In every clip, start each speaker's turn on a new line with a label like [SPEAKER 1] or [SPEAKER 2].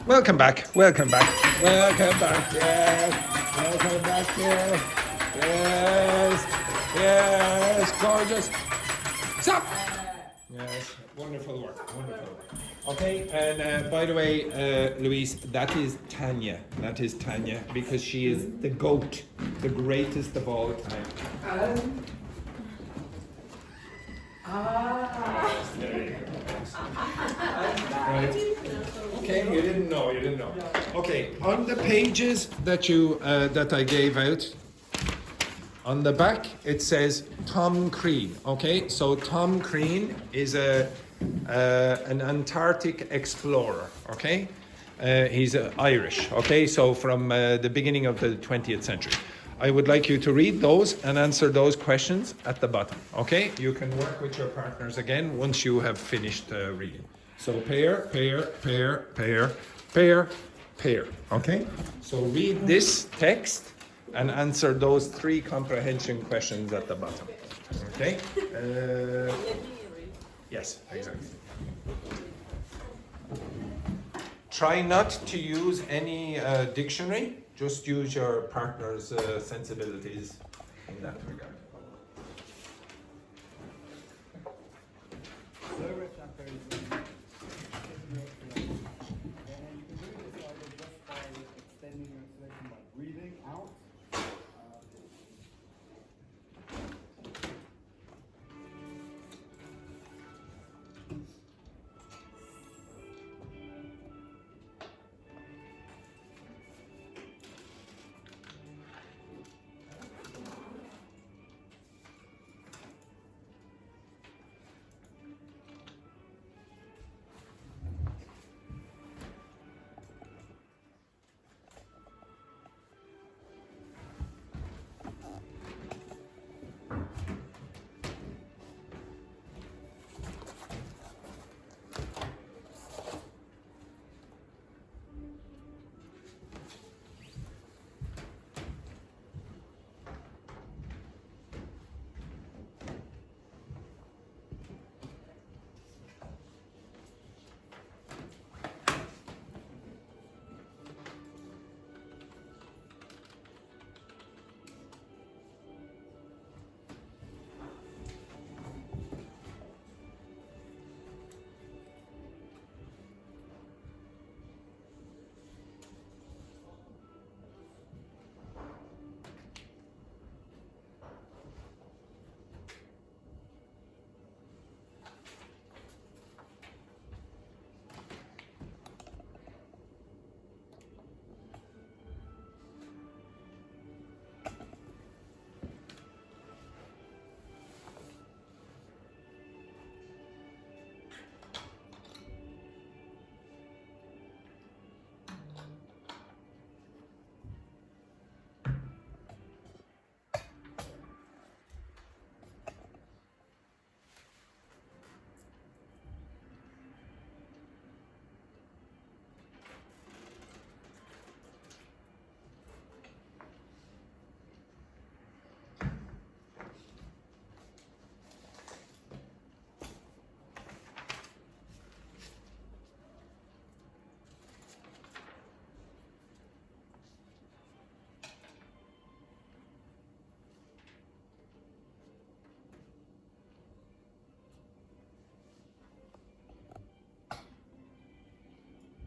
[SPEAKER 1] Welcome back. Welcome back. Welcome back. Yes. Welcome back here. Yes. Yes. Gorgeous. Stop. Yes. Wonderful work. Wonderful work. Okay. And by the way, Louise, that is Tanya. That is Tanya because she is the goat, the greatest of all time. There you go. Right. Okay, you didn't know. You didn't know. Okay, on the pages that you that I gave out, on the back it says Tom Crean. Okay, so Tom Crean is an Antarctic explorer. Okay, he's Irish. Okay, so from the beginning of the 20th century. I would like you to read those and answer those questions at the bottom. Okay, you can work with your partners again once you have finished reading. So pair, pair, pair, pair, pair, pair. Okay, so read this text and answer those 3 comprehension questions at the bottom. Okay. Yes, exactly. Try not to use any dictionary. Just use your partner's sensibilities in that regard.
[SPEAKER 2] So rich and crazy. And you can do this either just by extending your selection by breathing out.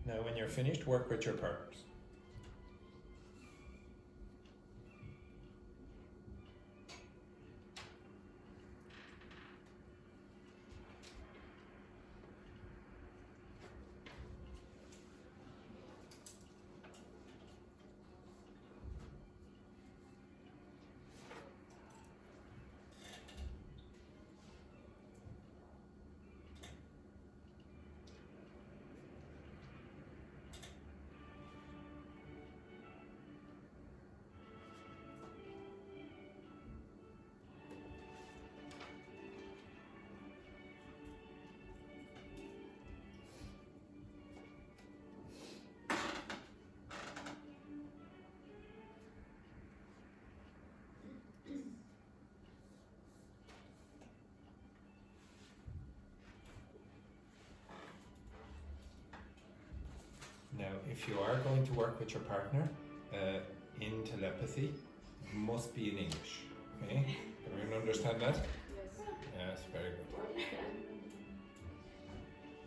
[SPEAKER 1] Now, when you're finished, work with your partners. Now, if you are going to work with your partner in telepathy, it must be in English. Okay? Everyone understand that? Yes, very good.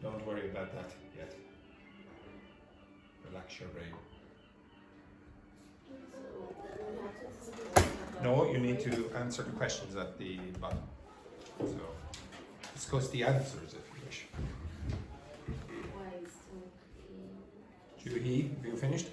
[SPEAKER 1] Don't worry about that yet. Relax your brain. No, you need to answer the questions at the bottom. So, discuss the answers if you wish. Juhi, have you finished?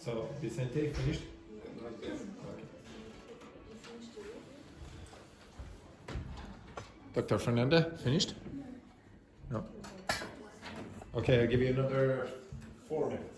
[SPEAKER 1] So, Vicente, finished? Okay. Dr. Fernanda, finished? No. Okay, I'll give you another 4 minutes.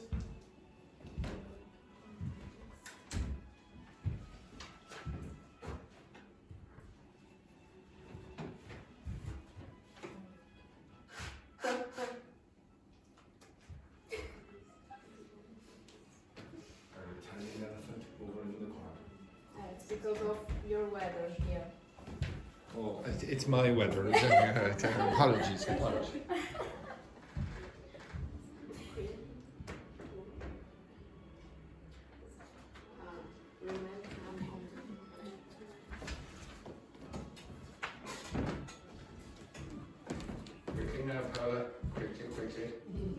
[SPEAKER 3] Because of your weather here.
[SPEAKER 1] Oh, it's my weather. Apologies. Quickly now, Paula. Quickly.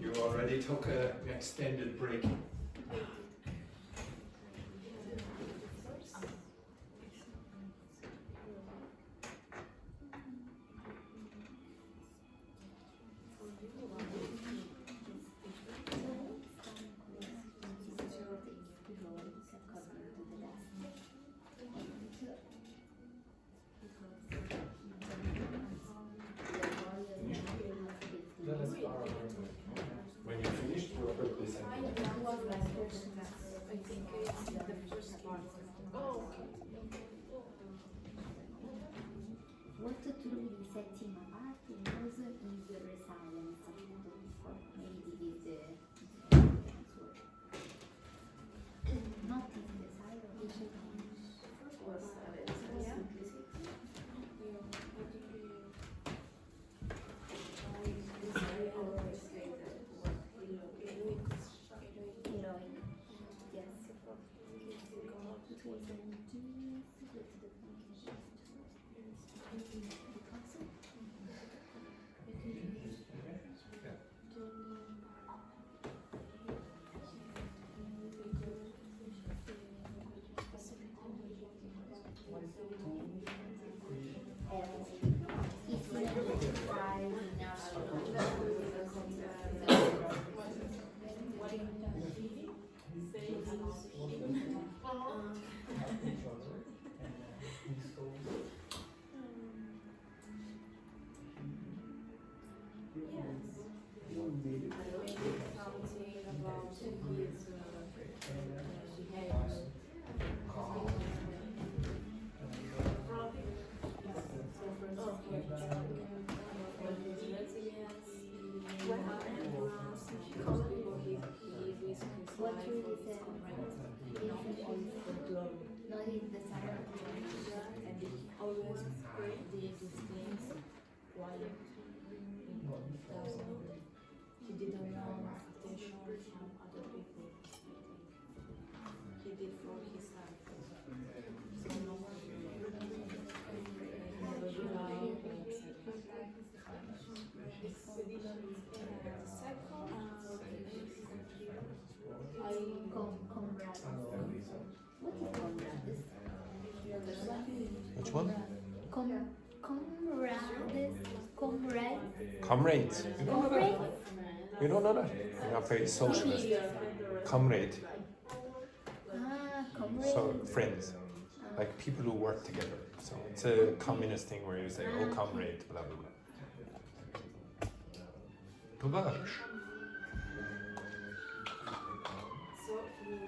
[SPEAKER 1] You already took an extended break. When you're finished, we'll put this in.
[SPEAKER 3] I think it's the first part. Oh,
[SPEAKER 4] What truly sets him apart in us is the resilience of maybe the not in the silence. Heroic. Yes. It was what really said not in the silence.
[SPEAKER 3] and it always did things quiet. He didn't want attention from other people. He did for his life. So no one never allowed
[SPEAKER 4] Comrades. What is comrades?
[SPEAKER 1] Which one?
[SPEAKER 4] Comrades. Comrades.
[SPEAKER 1] Comrades.
[SPEAKER 4] Comrades.
[SPEAKER 1] You don't know that? You're not very socialist. Comrade.
[SPEAKER 4] Comrade.
[SPEAKER 1] So friends, like people who work together. So it's a communist thing where you say, "Oh, comrade," blah blah blah. Towarzysz.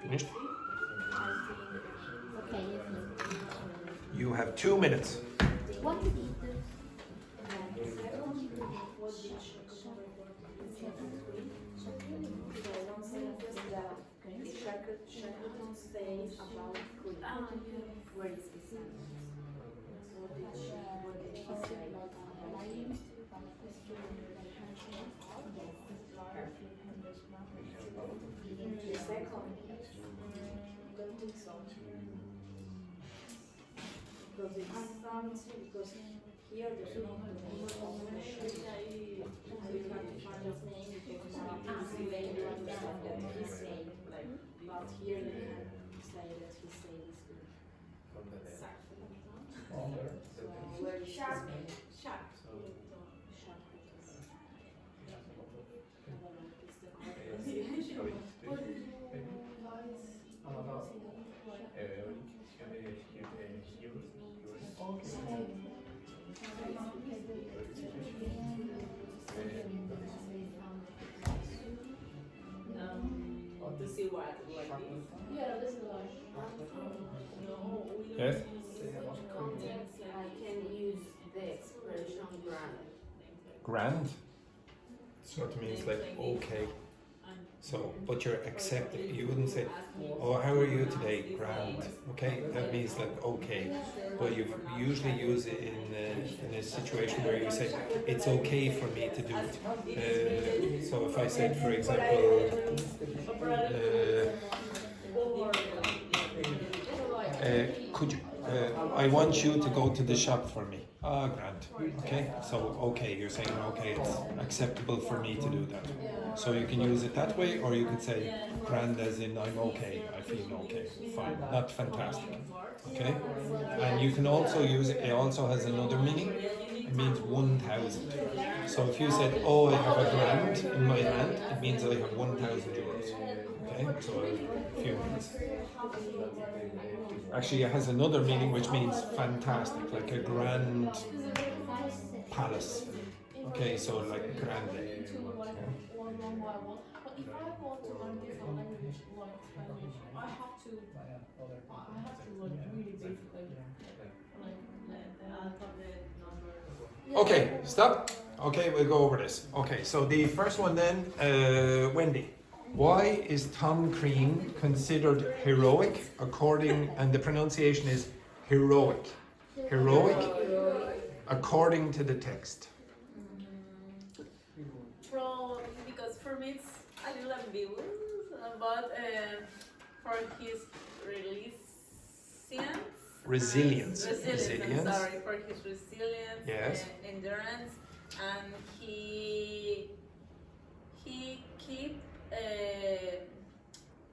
[SPEAKER 1] Finished?
[SPEAKER 4] Okay,
[SPEAKER 1] You have 2 minutes.
[SPEAKER 4] what did it do?
[SPEAKER 3] Shackleton says about where is the sun? What did she say? Second, don't think so. Because it's because here there's no comprehension. So you have to find his name because it's not easy way to understand that he's saying, like, but here you can say that he says this good. So where is his name? Shark. To see what like this. Yeah, this is like. No, we don't
[SPEAKER 1] Yes?
[SPEAKER 3] use such context. I can use the expression grand.
[SPEAKER 1] Grand. So it means like okay. So, but you're accepting. You wouldn't say, "Oh, how are you today?" Grand. Okay, that means like okay. But you usually use it in a situation where you say, "It's okay for me to do it." So if I said, for example, could you? I want you to go to the shop for me. Ah, grand. Okay. So okay, you're saying okay, it's acceptable for me to do that. So you can use it that way, or you could say grand as in I'm okay, I feel okay, fine, not fantastic. Okay? And you can also use it, it also has another meaning. It means 1,000. So if you said, oh, I have a grand in my hand, it means I have 1,000 euros. Okay? So a few minutes. Actually, it has another meaning which means fantastic, like a grand palace. Okay, so like grande.
[SPEAKER 5] But if I want to learn different language like Spanish, I have to learn really basically
[SPEAKER 1] Okay, stop. Okay, we'll go over this. Okay, so the first one then, Wendy. Why is Tom Crean considered heroic and the pronunciation is heroic? Heroic according to the text.
[SPEAKER 5] Because for me it's a little ambiguous, but for his resilience. I'm sorry, for his resilience,
[SPEAKER 1] Yes.
[SPEAKER 5] endurance, and he keep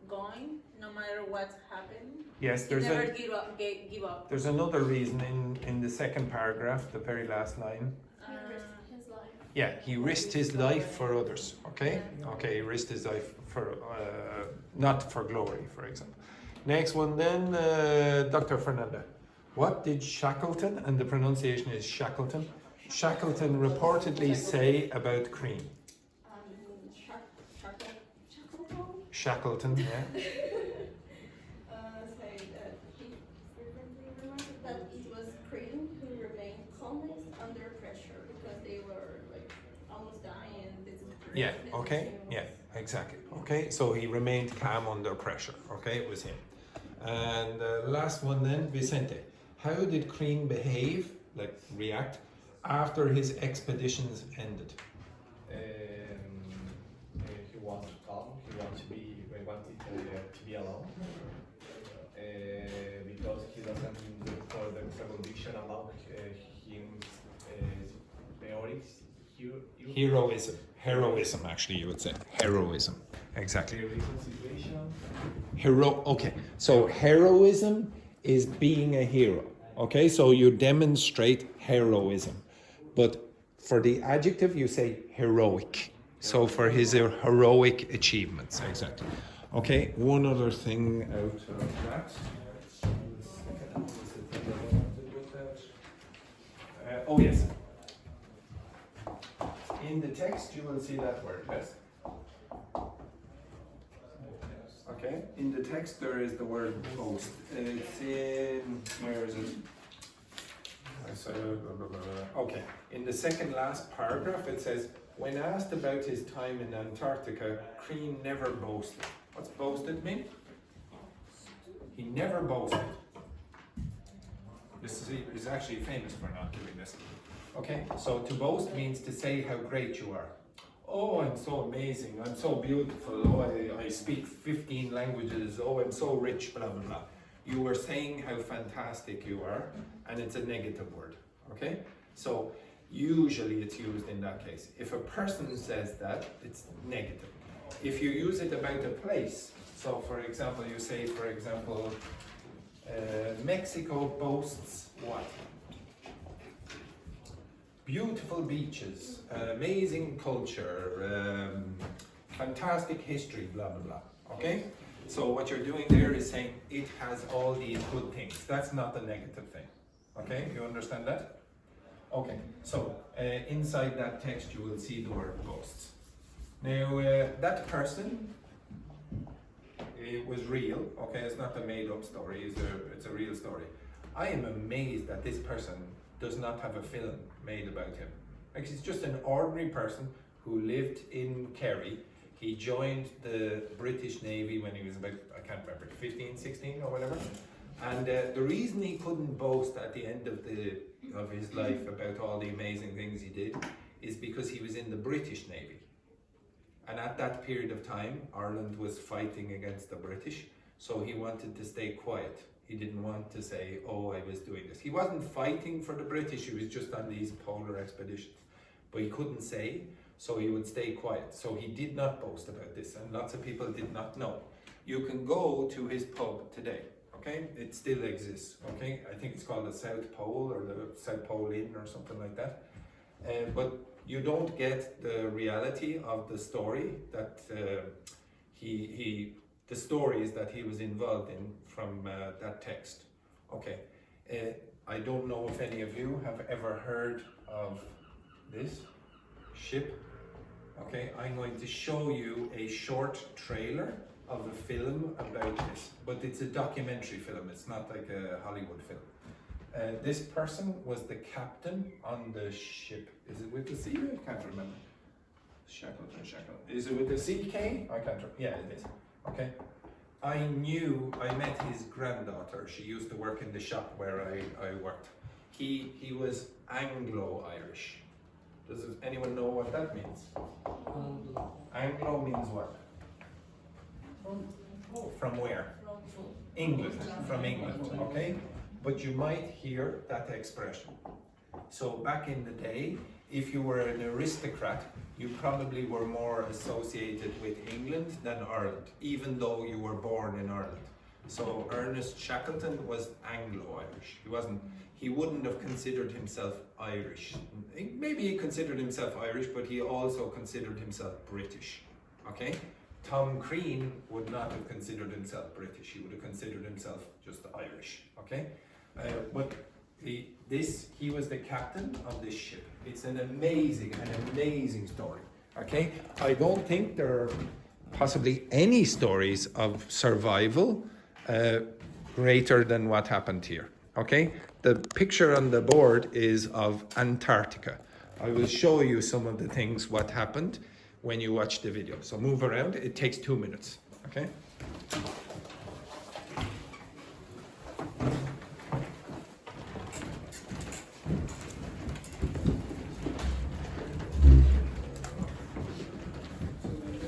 [SPEAKER 5] going no matter what's happened.
[SPEAKER 1] Yes,
[SPEAKER 5] He never give up.
[SPEAKER 1] There's another reason in the second paragraph, the very last line.
[SPEAKER 5] His life.
[SPEAKER 1] Yeah, he risked his life for others. Okay, okay, he risked his life for not for glory, for example. Next one, then Dr. Fernanda. What did Shackleton, and the pronunciation is Shackleton, Shackleton reportedly say about Crean? Shackleton, yeah.
[SPEAKER 6] Say that he frequently reminded that it was Crean who remained calmest under pressure because they were like almost dying.
[SPEAKER 1] Yeah, okay, yeah, exactly. Okay, so he remained calm under pressure. Okay, it was him. And last one then, Vicente. How did Crean behave, like react, after his expeditions ended?
[SPEAKER 2] He wanted calm. He wanted to be alone because he doesn't look for the conviction about him theorics.
[SPEAKER 1] Heroism, actually, you would say. Heroism. Exactly.
[SPEAKER 2] Situation.
[SPEAKER 1] Okay, so heroism is being a hero. Okay, so you demonstrate heroism. But for the adjective, you say heroic. So for his heroic achievements, exactly. Okay, one other thing out of that. Oh yes. In the text you will see that word, yes? Okay, in the text there is the word boast. It's in, where is it? Okay, in the second last paragraph it says, when asked about his time in Antarctica, Crean never boasted. What's boasted mean? He never boasted. He's actually famous for not doing this. Okay, so to boast means to say how great you are. Oh, I'm so amazing, I'm so beautiful, oh, I speak 15 languages, oh, I'm so rich, blah, blah, blah. You were saying how fantastic you are, and it's a negative word, okay? So, usually it's used in that case. If a person says that, it's negative. If you use it about a place, so for example, you say, for example, Mexico boasts what? Beautiful beaches, amazing culture, fantastic history, blah, blah, blah, okay? So what you're doing there is saying it has all these good things. That's not the negative thing, okay? You understand that? Okay, so inside that text you will see the word boasts. Now that person, it was real, okay? It's not a made up story, it's a real story. I am amazed that this person does not have a film made about him. Like, he's just an ordinary person who lived in Kerry. He joined the British Navy when he was about, I can't remember, 15, 16 or whatever. And the reason he couldn't boast at the end of his life about all the amazing things he did is because he was in the British Navy. And at that period of time, Ireland was fighting against the British, so he wanted to stay quiet. He didn't want to say, oh, I was doing this. He wasn't fighting for the British, he was just on these polar expeditions. But he couldn't say, so he would stay quiet. So he did not boast about this, and lots of people did not know. You can go to his pub today, okay? It still exists, okay? I think it's called the South Pole or the South Pole Inn or something like that. But you don't get the reality of the story that the stories that he was involved in from that text. Okay, I don't know if any of you have ever heard of this ship. Okay, I'm going to show you a short trailer of a film about this, but it's a documentary film, it's not like a Hollywood film. This person was the captain on the ship. Is it with the C? I can't remember. Shackleton. Is it with the CK? I can't remember. Yeah, it is. Okay. I met his granddaughter. She used to work in the shop where I worked. He was Anglo-Irish. Does anyone know what that means? Anglo means what? From where? England. From England, okay? But you might hear that expression. So back in the day, if you were an aristocrat, you probably were more associated with England than Ireland, even though you were born in Ireland. So Ernest Shackleton was Anglo-Irish. He wouldn't have considered himself Irish. Maybe he considered himself Irish, but he also considered himself British, okay? Tom Crean would not have considered himself British. He would have considered himself just Irish, okay? But he was the captain of this ship. It's an amazing story, okay? I don't think there are possibly any stories of survival greater than what happened here, okay? The picture on the board is of Antarctica. I will show you some of the things what happened when you watch the video. So move around, it takes 2 minutes, okay?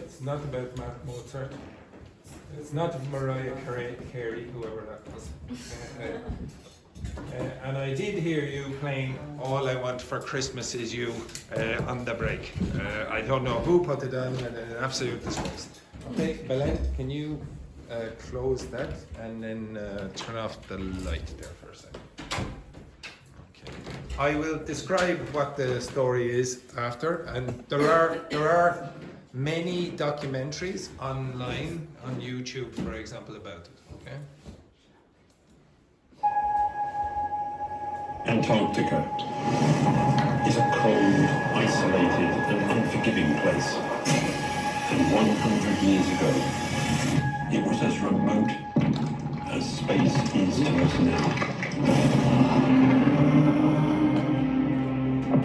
[SPEAKER 1] It's not about Mozart. It's not Mariah Carey, whoever that was. And I did hear you playing All I Want for Christmas Is You on the break. I don't know who put it on, and an absolute disgrace. Okay, Belen, can you close that and then turn off the light there for a second? Okay. I will describe what the story is after, and there are many documentaries online on YouTube, for example, about it. Okay.
[SPEAKER 7] Antarctica is a cold, isolated and unforgiving place. And 100 years ago, it was as remote as space is to us now.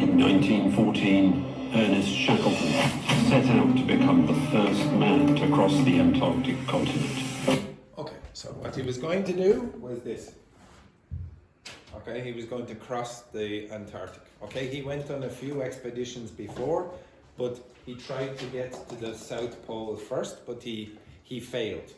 [SPEAKER 7] In 1914, Ernest Shackleton set out to become the first man to cross the Antarctic continent.
[SPEAKER 1] Okay, so what he was going to do was this. Okay, he was going to cross the Antarctic. Okay, he went on a few expeditions before, but he tried to get to the South Pole first, but he failed.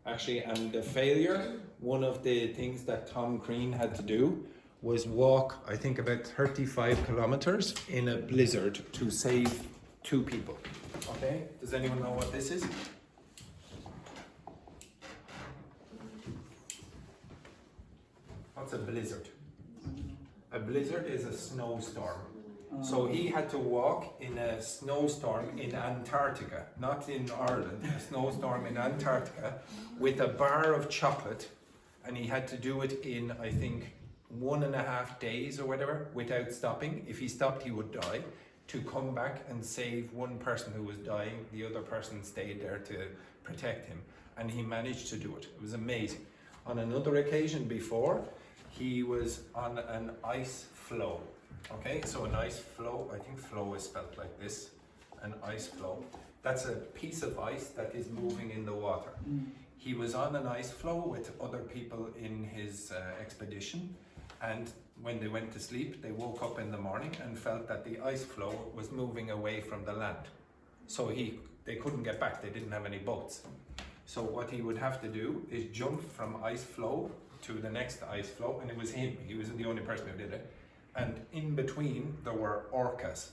[SPEAKER 1] Actually, and the failure, one of the things that Tom Crean had to do was walk, I think, about 35 kilometers in a blizzard to save 2 people. Okay, does anyone know what this is? What's a blizzard? A blizzard is a snowstorm. So he had to walk in a snowstorm in Antarctica, not in Ireland, a snowstorm in Antarctica with a bar of chocolate, and he had to do it in, I think, 1.5 days or whatever without stopping. If he stopped, he would die. To come back and save one person who was dying, the other person stayed there to protect him, and he managed to do it. It was amazing. On another occasion before, he was on an ice floe. Okay, so an ice floe, I think flow is spelled like this, an ice floe. That's a piece of ice that is moving in the water. He was on an ice floe with other people in his expedition, and when they went to sleep, they woke up in the morning and felt that the ice floe was moving away from the land. So they couldn't get back, they didn't have any boats. So what he would have to do is jump from ice floe to the next ice floe, and it was him, he was the only person who did it. And in between there were orcas,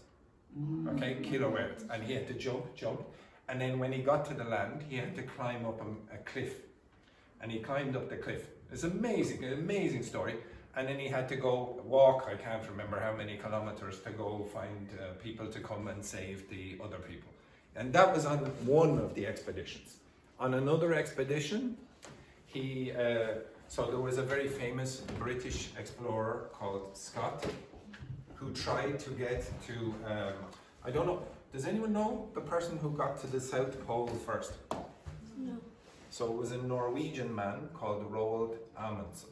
[SPEAKER 1] okay, killer whales, and he had to jump, and then when he got to the land, he had to climb up a cliff, and he climbed up the cliff. It's amazing, an amazing story. And then he had to go walk, I can't remember how many kilometers, to go find people to come and save the other people. And that was on one of the expeditions. On another expedition, so there was a very famous British explorer called Scott who tried to get to, I don't know, does anyone know the person who got to the South Pole first?
[SPEAKER 6] No.
[SPEAKER 1] So it was a Norwegian man called Roald Amundsen.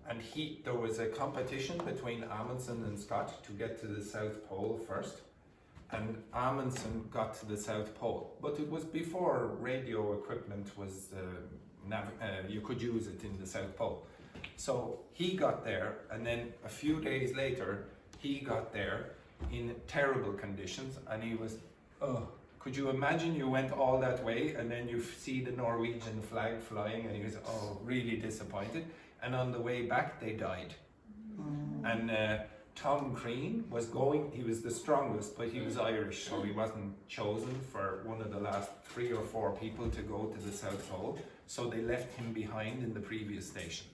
[SPEAKER 1] And there was a competition between Amundsen and Scott to get to the South Pole first. And Amundsen got to the South Pole. But it was before radio equipment was, you could use it in the South Pole. So he got there, and then a few days later, he got there in terrible conditions, and he was, could you imagine you went all that way, and then you see the Norwegian flag flying, and he was, really disappointed. And on the way back, they died. And Tom Crean was going, he was the strongest, but he was Irish, so he wasn't chosen for one of the last 3 or 4 people to go to the South Pole. So they left him behind in the previous station.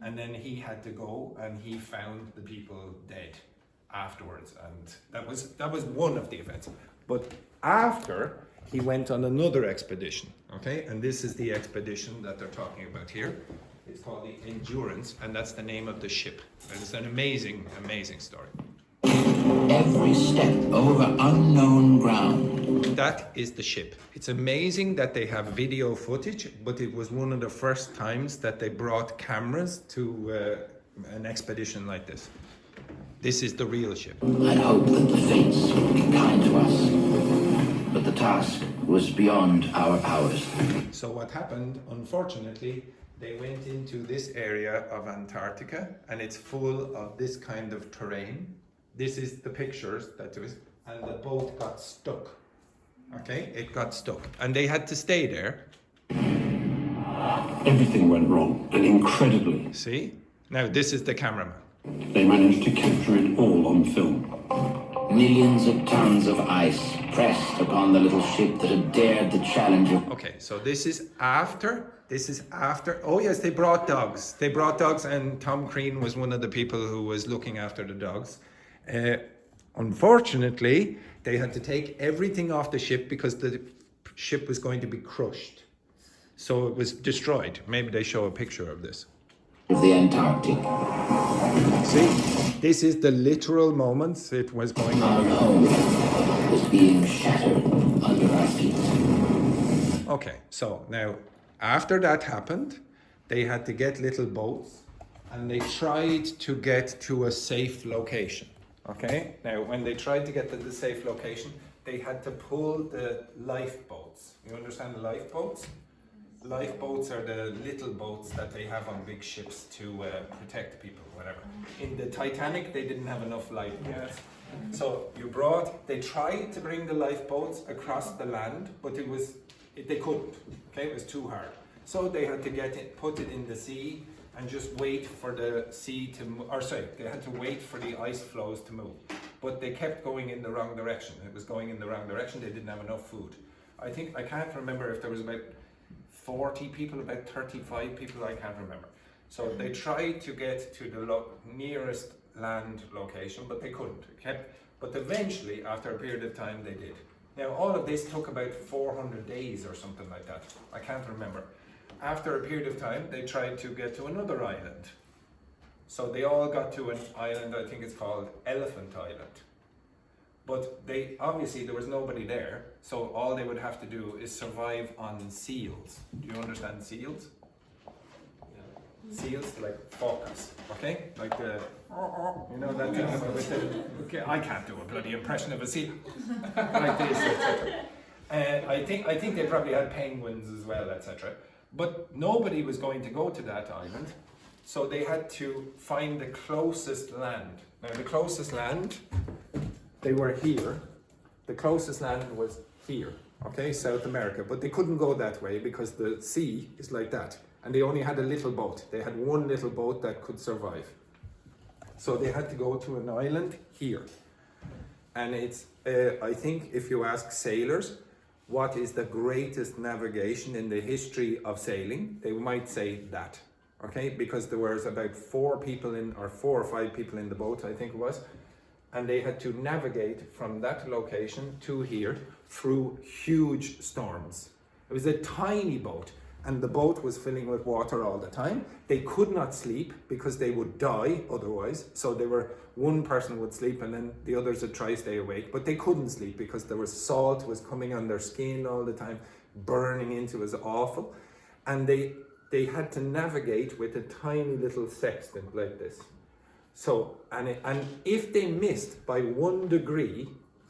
[SPEAKER 1] And then he had to go, and he found the people dead afterwards. And that was one of the events. But after, he went on another expedition, okay? And this is the expedition that they're talking about here. It's called the Endurance, and that's the name of the ship. And it's an amazing, amazing story.
[SPEAKER 8] Every step over unknown ground.
[SPEAKER 1] That is the ship. It's amazing that they have video footage, but it was one of the first times that they brought cameras to an expedition like this. This is the real ship.
[SPEAKER 8] I'd hoped that the fates would be kind to us, but the task was beyond our powers.
[SPEAKER 1] So what happened, unfortunately, they went into this area of Antarctica, and it's full of this kind of terrain. This is the pictures that there was, and the boat got stuck. Okay, it got stuck, and they had to stay there.
[SPEAKER 7] Everything went wrong, and incredibly,
[SPEAKER 1] See? Now this is the cameraman.
[SPEAKER 7] they managed to capture it all on film.
[SPEAKER 8] Millions of tons of ice pressed upon the little ship that had dared the challenge of...
[SPEAKER 1] Okay, so this is after, oh yes, they brought dogs. They brought dogs, and Tom Crean was one of the people who was looking after the dogs. Unfortunately, They had to take everything off the ship because the ship was going to be crushed. So it was destroyed. Maybe they show a picture of this.
[SPEAKER 8] Of the Antarctic.
[SPEAKER 1] See, this is the literal moments it was going
[SPEAKER 8] Our
[SPEAKER 1] on.
[SPEAKER 8] home was being shattered under our feet.
[SPEAKER 1] Okay, so now after that happened, they had to get little boats and they tried to get to a safe location. Okay, now when they tried to get to the safe location, they had to pull the lifeboats. You understand the lifeboats? Lifeboats are the little boats that they have on big ships to protect people, whatever. In the Titanic, they didn't have enough lifeboats. So they tried to bring the lifeboats across the land, but they couldn't. Okay, it was too hard. So they had to put it in the sea and just wait for the sea to move. They had to wait for the ice flows to move. But they kept going in the wrong direction. It was going in the wrong direction. They didn't have enough food. I can't remember if there was about 40 people, about 35 people, I can't remember. So they tried to get to the nearest land location, but they couldn't. But eventually, after a period of time, they did. Now, all of this took about 400 days or something like that. I can't remember. After a period of time, they tried to get to another island. So they all got to an island, I think it's called Elephant Island. But obviously there was nobody there, so all they would have to do is survive on seals. Do you understand seals? Seals, like focus, okay? Like the, you know, that okay, I can't do a bloody impression of a seal. Like this, etc. I think they probably had penguins as well, etc. But nobody was going to go to that island, so they had to find the closest land. Now the closest land, they were here. The closest land was here, okay, South America. But they couldn't go that way because the sea is like that. And they only had a little boat. They had one little boat that could survive. So they had to go to an island here. And it's, I think if you ask sailors, what is the greatest navigation in the history of sailing, they might say that, okay? Because there was about 4 or 5 people in the boat, I think it was. And they had to navigate from that location to here through huge storms. It was a tiny boat, and the boat was filling with water all the time. They could not sleep because they would die otherwise. So one person would sleep and then the others would try to stay awake, but they couldn't sleep because there was salt was coming on their skin all the time, burning into it. It was awful. And they had to navigate with a tiny little sextant like this. So, and if they missed by 1 degree,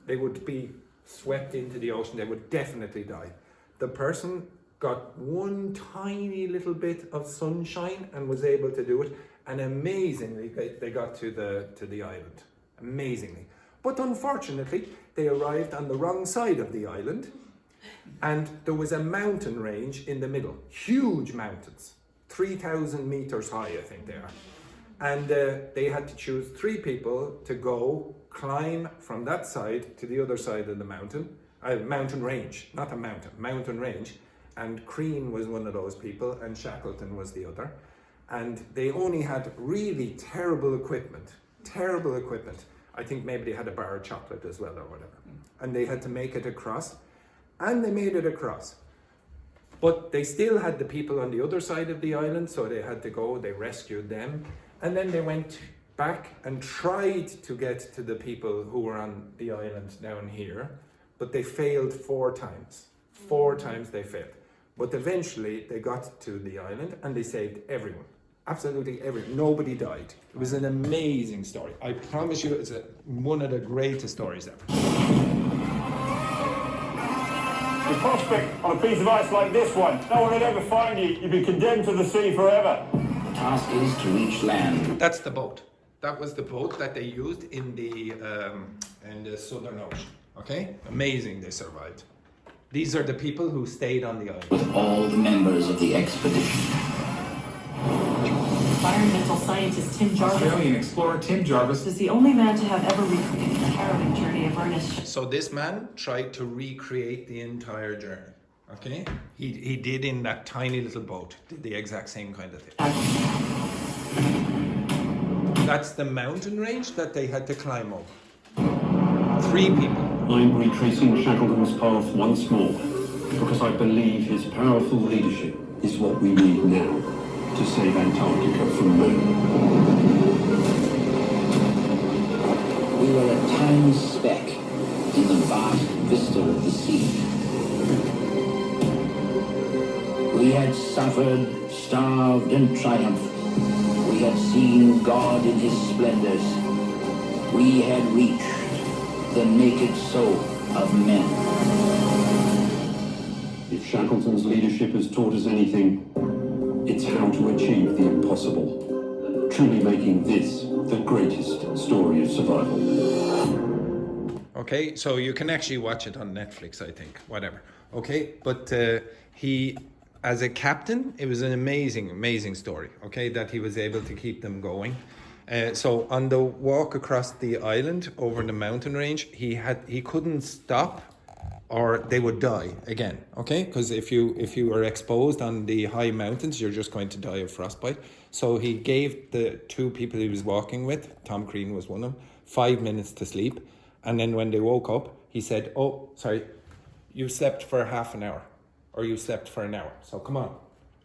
[SPEAKER 1] they would be swept into the ocean. They would definitely die. The person got one tiny little bit of sunshine and was able to do it. And amazingly, they got to the island. Amazingly. But unfortunately, they arrived on the wrong side of the island. And there was a mountain range in the middle. Huge mountains. 3,000 meters high, I think they are. And they had to choose 3 people to go climb from that side to the other side of the mountain. Mountain range, not a mountain, mountain range. And Crean was one of those people and Shackleton was the other. And they only had really terrible equipment. I think maybe they had a bar of chocolate as well or whatever. And they had to make it across. And they made it across. But they still had the people on the other side of the island, so they had to go, they rescued them. And then they went back and tried to get to the people who were on the island down here, but they failed 4 times. 4 times they failed. But eventually they got to the island and they saved everyone. Absolutely everyone. Nobody died. It was an amazing story. I promise you, it's one of the greatest stories ever.
[SPEAKER 9] The prospect on a piece of ice like this one, no one would ever find you. You'd be condemned to the sea forever.
[SPEAKER 8] The task is to reach land.
[SPEAKER 1] That's the boat. That was the boat that they used in the Southern Ocean. Okay? Amazing they survived. These are the people who stayed on the island.
[SPEAKER 8] With all the members of the expedition.
[SPEAKER 10] Environmental scientist Tim Jarvis.
[SPEAKER 11] Australian explorer Tim Jarvis
[SPEAKER 10] is the only man to have ever recreated the harrowing journey of Ernest.
[SPEAKER 1] So this man tried to recreate the entire journey. Okay? He did in that tiny little boat, did the exact same kind of thing. That's the mountain range that they had to climb over. 3 people.
[SPEAKER 7] I'm retracing Shackleton's path once more because I believe his powerful leadership is what we need now to save Antarctica from man.
[SPEAKER 8] We were a tiny speck in the vast vista of the sea. We had suffered, starved, and triumphed. We had seen God in his splendors. We had reached the naked soul of men.
[SPEAKER 7] If Shackleton's leadership has taught us anything, it's how to achieve the impossible, truly making this the greatest story of survival.
[SPEAKER 1] Okay, so you can actually watch it on Netflix, I think, whatever. Okay, but he, as a captain, it was an amazing story, okay, that he was able to keep them going. So on the walk across the island over the mountain range, he couldn't stop or they would die again, okay? Because if you are exposed on the high mountains, you're just going to die of frostbite. So he gave the two people he was walking with, Tom Crean was one of them, 5 minutes to sleep. And then when they woke up, he said, oh, sorry, you slept for half an hour or you slept for an hour. So come on.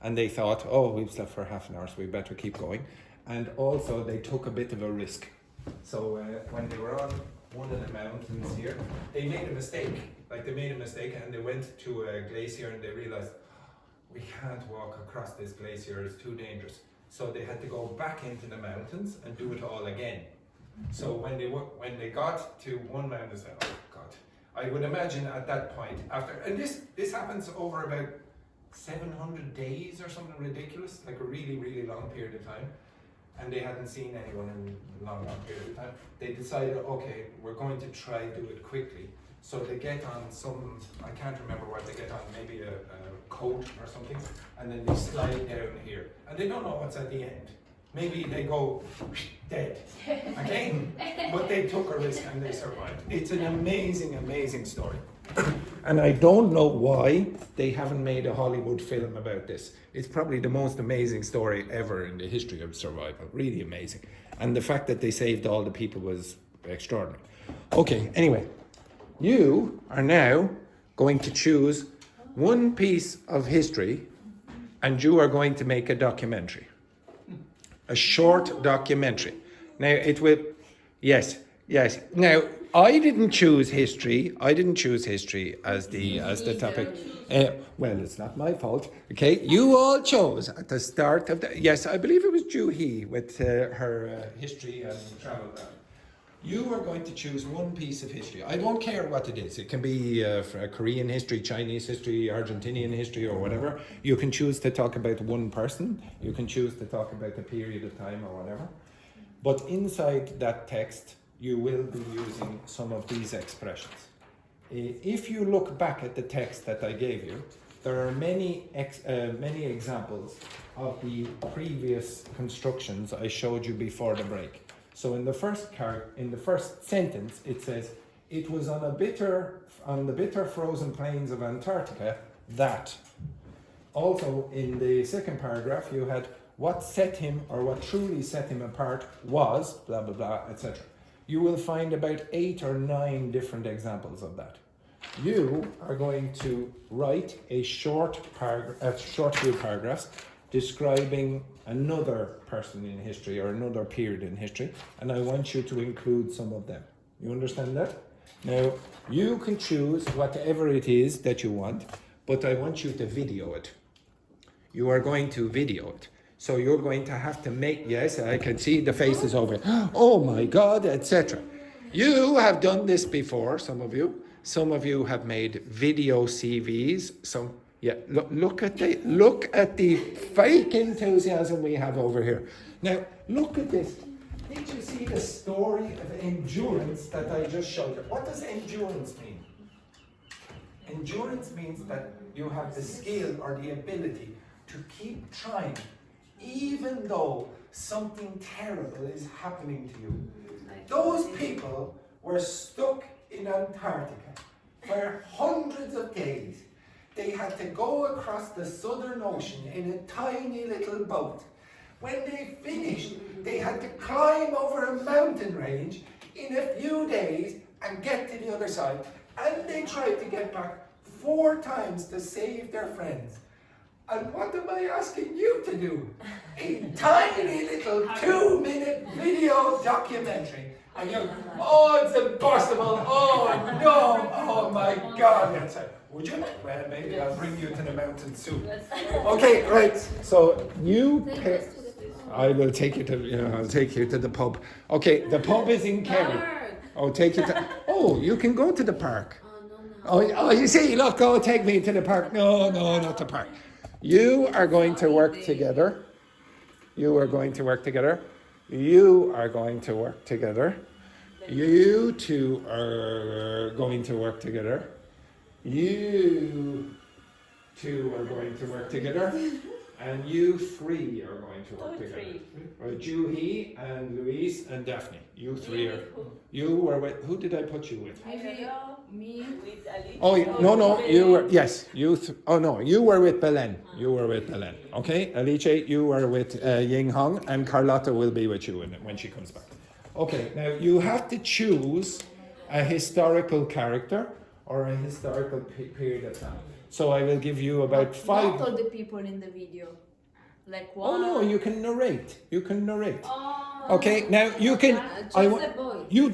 [SPEAKER 1] And they thought, oh, we've slept for half an hour, so we better keep going. And also they took a bit of a risk. So when they were on one of the mountains here, they made a mistake. Like they made a mistake and they went to a glacier and they realized, we can't walk across this glacier, it's too dangerous. So they had to go back into the mountains and do it all again. So when they got to one mountain, they said, oh God. I would imagine at that point, after, and this happens over about 700 days or something ridiculous, like a really long period of time. And they hadn't seen anyone in a long period of time. They decided, okay, we're going to try do it quickly. So they get on some, I can't remember what they get on, maybe a coat or something, and then they slide down here. And they don't know what's at the end. Maybe they go dead, okay? But they took a risk and they survived. It's an amazing story. And I don't know why they haven't made a Hollywood film about this. It's probably the most amazing story ever in the history of survival. Really amazing. And the fact that they saved all the people was extraordinary. Okay, anyway, you are now going to choose one piece of history and you are going to make a documentary. A short documentary. Now it will, yes. Now I didn't choose history as the topic. Well, it's not my fault. Okay, you all chose at the start of the. Yes, I believe it was Juhi with her history and travel. You are going to choose one piece of history. I don't care what it is. It can be Korean history, Chinese history, Argentinian history, or whatever. You can choose to talk about one person. You can choose to talk about a period of time or whatever. But inside that text, you will be using some of these expressions. If you look back at the text that I gave you, there are many examples of the previous constructions I showed you before the break. So in the first sentence, it says, it was on the bitter frozen plains of Antarctica that. Also in the second paragraph, you had what set him or what truly set him apart was blah, blah, blah, etc. You will find about 8 or 9 different examples of that. You are going to write a short few paragraphs describing another person in history or another period in history, and I want you to include some of them. You understand that? Now, you can choose whatever it is that you want, but I want you to video it. You are going to video it. So you're going to have to make, yes, I can see the faces over, oh my God, etc. You have done this before, some of you. Some of you have made video CVs. Yeah, look at the fake enthusiasm we have over here. Now, look at this. Did you see the story of endurance that I just showed you? What does endurance mean? Endurance means that you have the skill or the ability to keep trying, even though something terrible is happening to you. Those people were stuck in Antarctica for hundreds of days. They had to go across the Southern Ocean in a tiny little boat. When they finished, they had to climb over a mountain range in a few days and get to the other side, and they try to get back 4 times to save their friends. And what am I asking you to do? A tiny little 2-minute video documentary. And you're, oh, it's impossible. Oh, no. Oh, my God. Yes, would you? Well, maybe I'll bring you to the mountains soon. Okay, right. So you pay. I will take you to, I'll take you to the pub. Okay, the pub is in Kerry. Oh, take you to, oh, you can go to the park. Oh, you see, look, oh, take me to the park. No, not the park. You are going to work together. You are going to work together. You are going to work together. You two are going to work together. You two are going to work together. And you 3 are going to work together. Juhi and Louise and Daphne. You 3 are. You were with, who did I put you with?
[SPEAKER 5] Me with Ali.
[SPEAKER 1] Oh, no, you were, yes, you were with Belen. You were with Belen. Okay, Alice, you were with Ying Hong, and Carlotta will be with you when she comes back. Okay, now you have to choose a historical character or a historical period of time. So I will give you about 5.
[SPEAKER 5] Not all the people in the video. Like one.
[SPEAKER 1] Oh no, you can narrate. Okay, now you can.
[SPEAKER 5] The boy.
[SPEAKER 1] You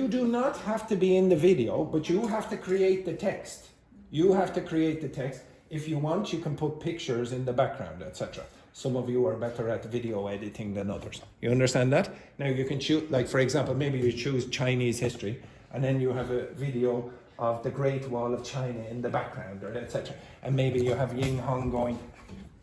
[SPEAKER 1] do not have to be in the video, but you have to create the text. You have to create the text. If you want, you can put pictures in the background, etc. Some of you are better at video editing than others. You understand that? Now you can choose, like for example, maybe you choose Chinese history, and then you have a video of the Great Wall of China in the background, or etc. And maybe you have Ying Hong going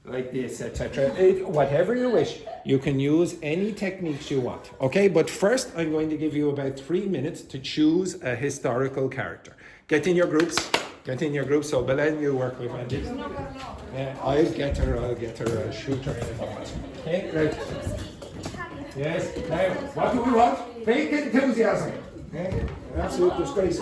[SPEAKER 1] like this, etc. Whatever you wish, you can use any techniques you want. Okay, but first I'm going to give you about 3 minutes to choose a historical character. Get in your groups. So Belen, you work with Andy. Yeah, I'll get her, I'll shoot her. Okay, right. Yes, now, what do we want? Fake enthusiasm. Okay, an absolute disgrace.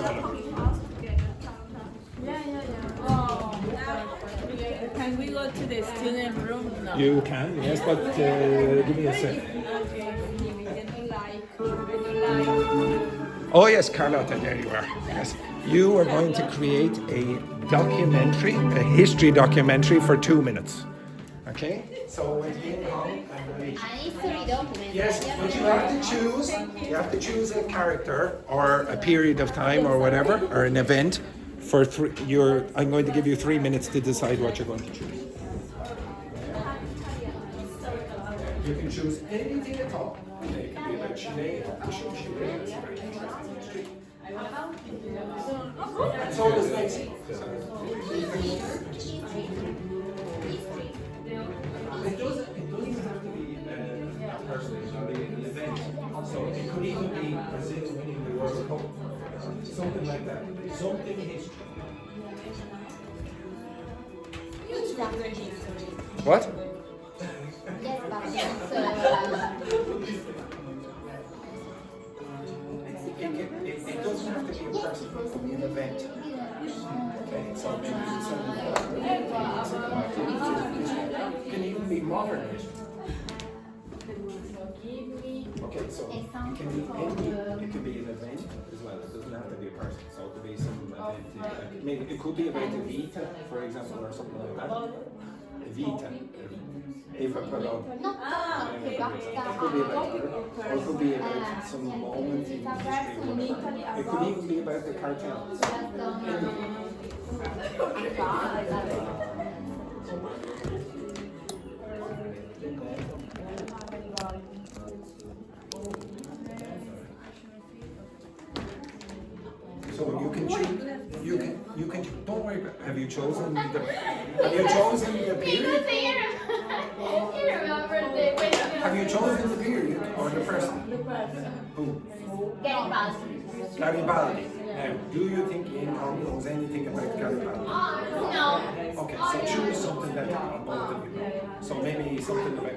[SPEAKER 5] Can we go to the student room now?
[SPEAKER 1] You can, yes, but give me a sec. Oh yes, Carlotta, there you are. Yes, you are going to create a documentary, a history documentary for 2 minutes. Okay? So with Ying Hong and
[SPEAKER 4] An history document.
[SPEAKER 1] yes, but you have to choose a character or a period of time or whatever, or an event. For I'm going to give you 3 minutes to decide what you're going to choose. You can choose anything at all. It can be about Chile, and so does Mexico. It doesn't have to be a person, it can be an event. So it could even be Brazil winning the World Cup. Something like that. Something history. What?
[SPEAKER 4] Yes, but
[SPEAKER 1] It doesn't have to be a person, it could be an event. Okay, so maybe it's it can even be modern history. Okay, so it can be an event as well. It doesn't have to be a person. So it could be some event. Maybe it could be about a Vita, for example, or something like that. A Vita. Eva Perón. It could be about her, or it could be about some moment in history. It could even be about the cartel. So you can choose. You can. Don't worry. Have you chosen the period? Have you chosen the period or the person? Who? Garibaldi. Now, do you think Ying Hong knows anything about Garibaldi?
[SPEAKER 4] no.
[SPEAKER 1] Okay, so choose something that both of you know. So maybe something about,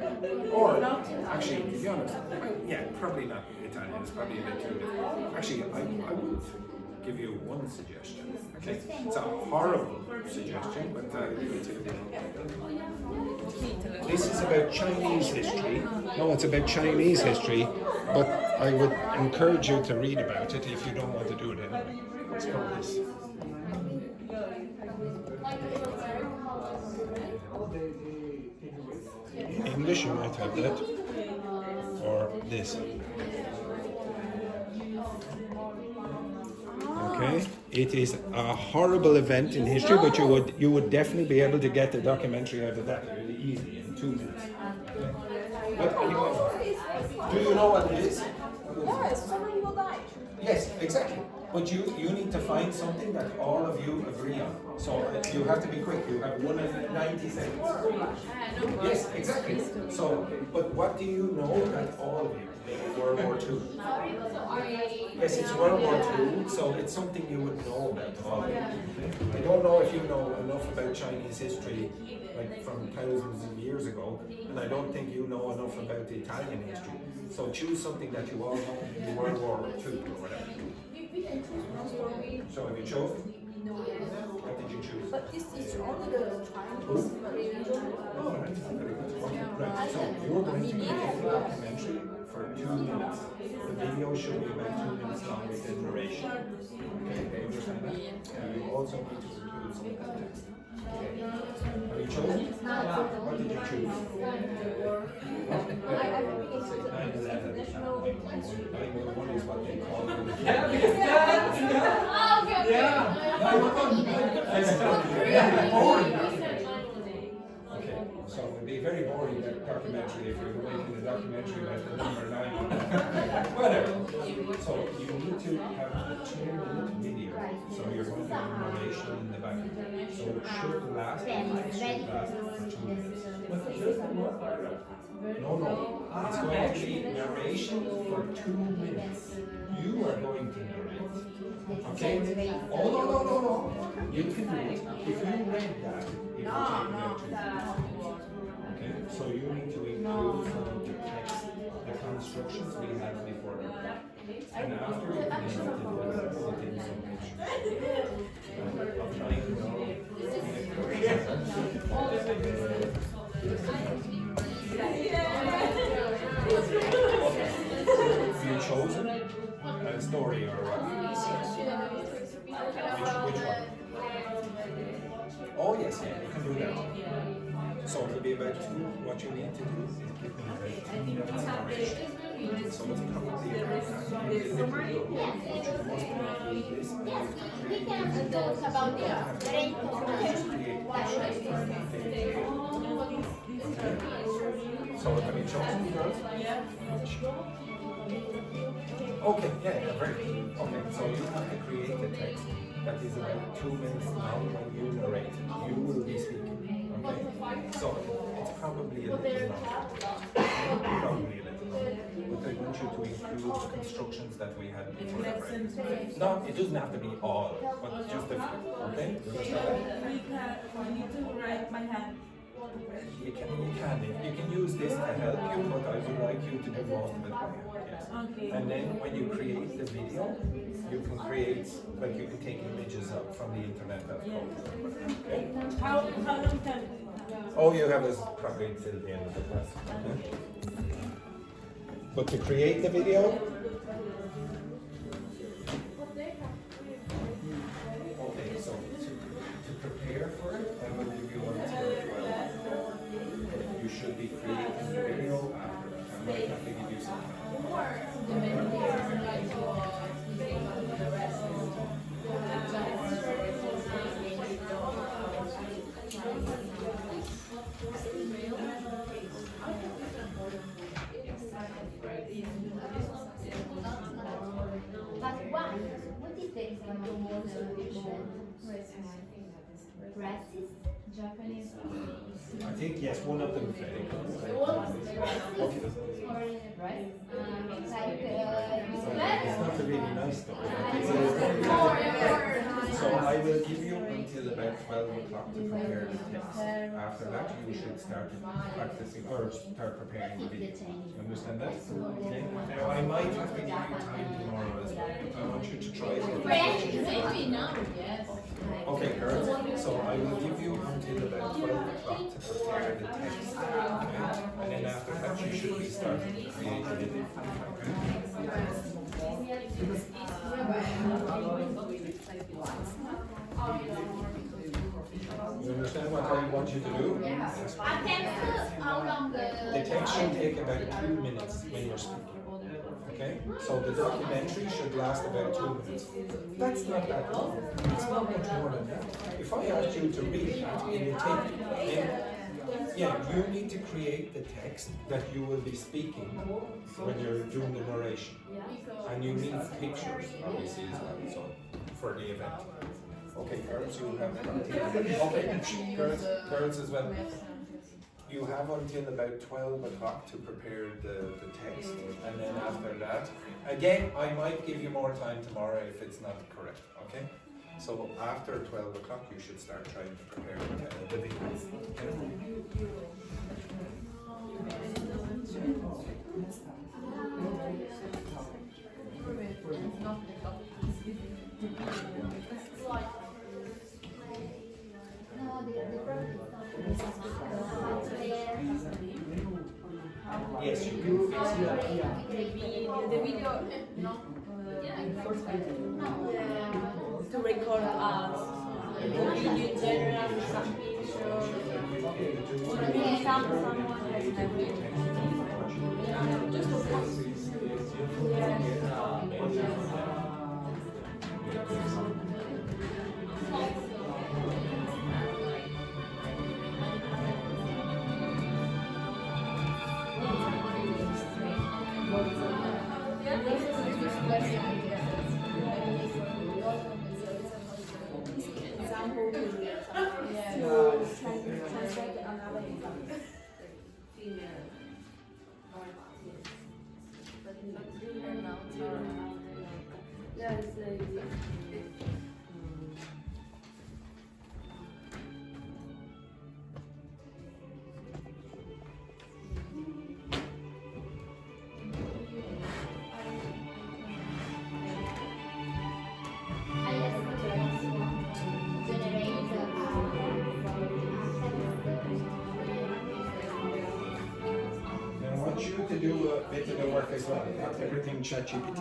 [SPEAKER 1] or actually, to be honest, yeah, probably not Italian. It's probably a bit too difficult. Actually, I would give you one suggestion. Okay, it's a horrible suggestion, but this is about Chinese history. No, it's about Chinese history but I would encourage you to read about it if you don't want to do it anyway. It's called this. In English, you might have that, or this. Okay, it is a horrible event in history, but you would definitely be able to get the documentary out of that really easy in 2 minutes. Okay. But anyway, do you know what it is?
[SPEAKER 6] Yes, so many people died.
[SPEAKER 1] Yes, exactly. But you need to find something that all of you agree on. So you have to be quick. You have 190 seconds. Yes, exactly. So, but what do you know that all of you? World War II. Yes, it's World War II, so it's something you would know about all of you. I don't know if you know enough about Chinese history, like from thousands of years ago, and I don't think you know enough about the Italian history. So choose something that you all know in World War II or whatever. So have you chosen? What did you choose?
[SPEAKER 6] But this is only the triangles.
[SPEAKER 1] Oh, right. Right. So you're going to create a documentary for 2 minutes. The video should be about 2 minutes long with the narration. Okay, you understand that? And you also need to include some context. Okay. Have you chosen? What did you choose? 9/11. 9/11 is what they call it. Okay, so it would be very boring documentary if you're making a documentary about the number 9. Whatever. So you need to have a 2-minute video. So you're going to have narration in the back. So it should last for 2 minutes. No. It's going to be narration for 2 minutes. You are going to narrate. Okay? Oh, no. You can do it. If you read that, it will take about 2 minutes. Okay? So you need to include some of the text, the constructions we had before. And after you finish it, put in some pictures. I'm trying to know. Have you chosen a story or what? Which one? Oh yes, yeah, you can do that. So it will be about what you need to do is give them about 2 minutes narration. So it's probably about that. Which you must include this and you have to create So have you chosen girls? Okay, yeah, very good. Okay, so you have to create a text that is about 2 minutes long when you narrate it. You will be speaking. Okay? So it's probably a little long. But I want you to include the constructions that we had before. No, it doesn't have to be all, but just a few. Okay? You understand that?
[SPEAKER 5] We need to write by hand.
[SPEAKER 1] You can use this to help you, but I would like you to do most of it by hand. Yes.
[SPEAKER 5] Okay.
[SPEAKER 1] And then when you create the video, you can create, like you can take images up from the internet. That's called. Okay.
[SPEAKER 5] How long can
[SPEAKER 1] All you have is probably till the end of the class. Okay? But to create the video, okay, so to prepare for it, I will give you until 12. You should be creating the video after that. I might have to give you some time.
[SPEAKER 4] But why? What is the example solution? Racist? Japanese?
[SPEAKER 1] I think, yes, one of them failed.
[SPEAKER 4] Right?
[SPEAKER 1] It's not a really nice story. So I will give you until about 12 o'clock to prepare the text. After that, you should start practicing or start preparing the video. You understand that? Okay. Now I might have to give you time tomorrow as well. I want you to try it.
[SPEAKER 5] maybe now, yes.
[SPEAKER 1] Okay, girls. So I will give you until about 12 o'clock to prepare the text. Okay? And then then after that you should be starting to create it. You understand what I want you to do? The text should take about 2 minutes when you're speaking. Okay? So the documentary should last about 2 minutes. That's not that long. It's not much more than that. If I asked you to read that, it would take, you need to create the text that you will be speaking when you're doing the narration. And you need pictures, obviously, as well, so, for the event. Okay, girls, you have girls as well. You have until about 12 o'clock to prepare the text, and then after that, again, I might give you more time tomorrow if it's not correct, okay? So after 12 o'clock, you should start trying to prepare the videos. Yes, you can.
[SPEAKER 5] The video, to record us, the video in general, some pictures, someone has just a post.
[SPEAKER 1] To do a bit of the work as well, not everything ChatGPT.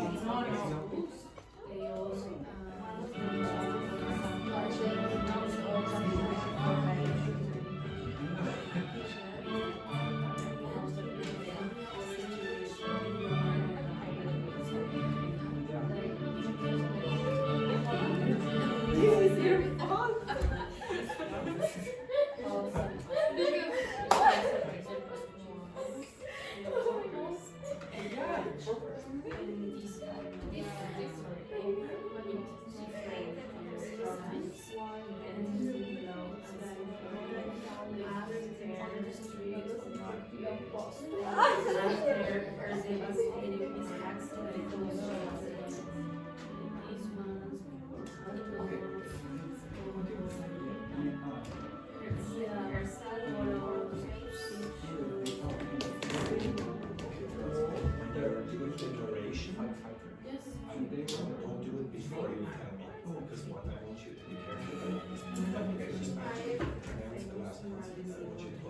[SPEAKER 1] Don't do it before you tell me, because what I want you to be careful about is that you get just actually pronounce the last consonant. I want you to go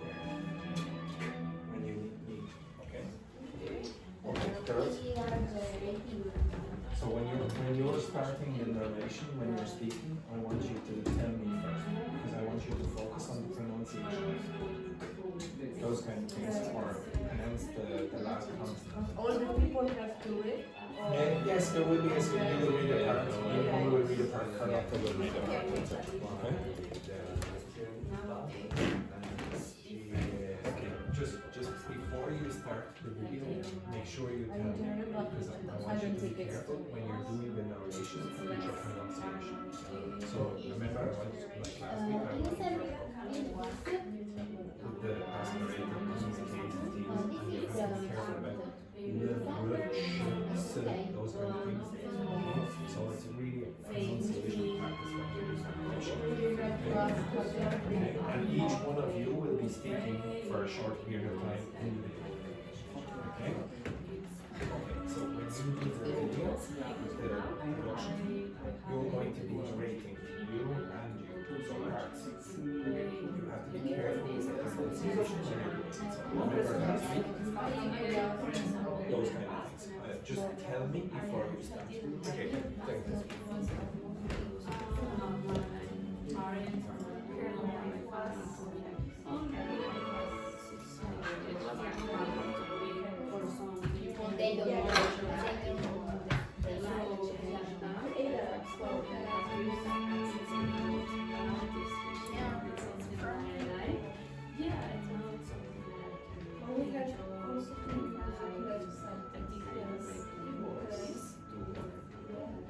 [SPEAKER 1] when you need, okay? Okay, girls. So when you're starting the narration, when you're speaking, I want you to tell me first, because I want you to focus on the pronunciation. Those kind of things, or pronounce the last consonant.
[SPEAKER 5] All the people have to read?
[SPEAKER 1] Yes, there will be a you will read a part. You will read a part. Carlotta will read a part. Okay. Okay. Just before you start the video, make sure you tell me, because I want you to be careful when you're doing the narration with your pronunciation. So remember, I want like last week I wanted with the aspirated communicating teams, and you have to be careful about those kind of things. So it's really a pronunciation practice when you do narration. Okay. And each one of you will be speaking for a short period of time in the video. Okay? Okay, so when you do the video, the production, you're going to be narrating, you and you. include some parts. You have to be careful with the pronunciation when you do it. So remember last week, those kind of things. Just tell me before you start. Okay, thank you.
[SPEAKER 4] They don't know.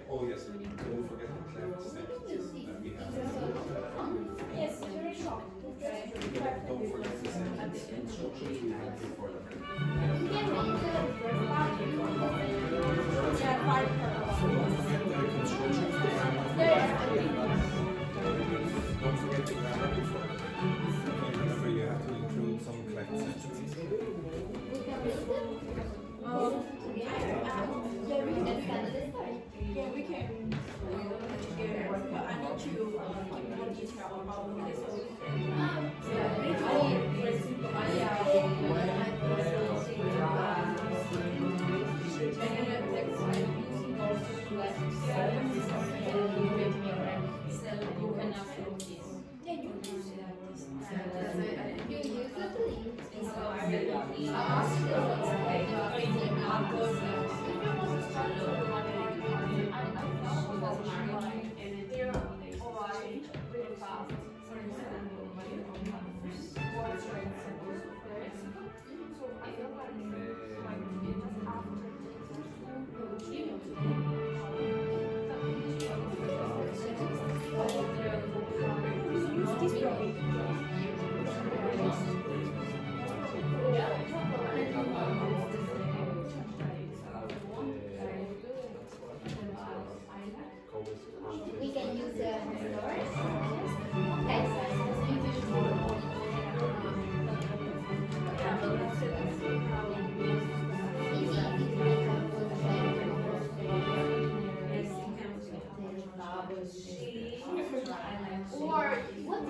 [SPEAKER 1] Oh yes, don't forget the cleft steps that we have.
[SPEAKER 3] Yes, very short.
[SPEAKER 1] Don't forget the sentence instructions we had before the break. So don't forget the constructions we had. Don't forget the grammar before the break. Okay, remember you have to include some cleft sentences.
[SPEAKER 3] Yeah, we can together, but I need to give more detail about this. For example,
[SPEAKER 4] We can use the or what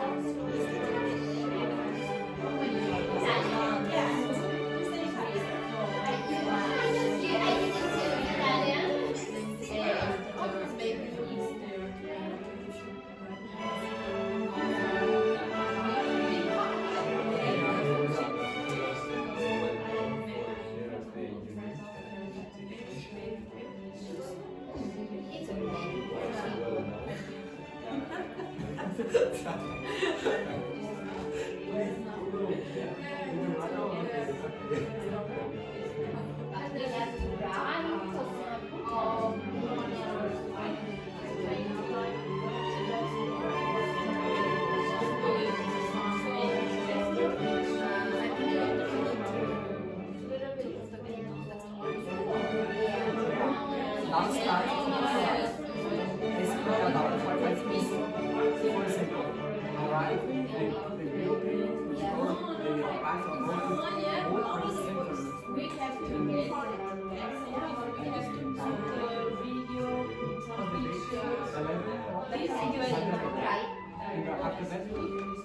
[SPEAKER 2] After that,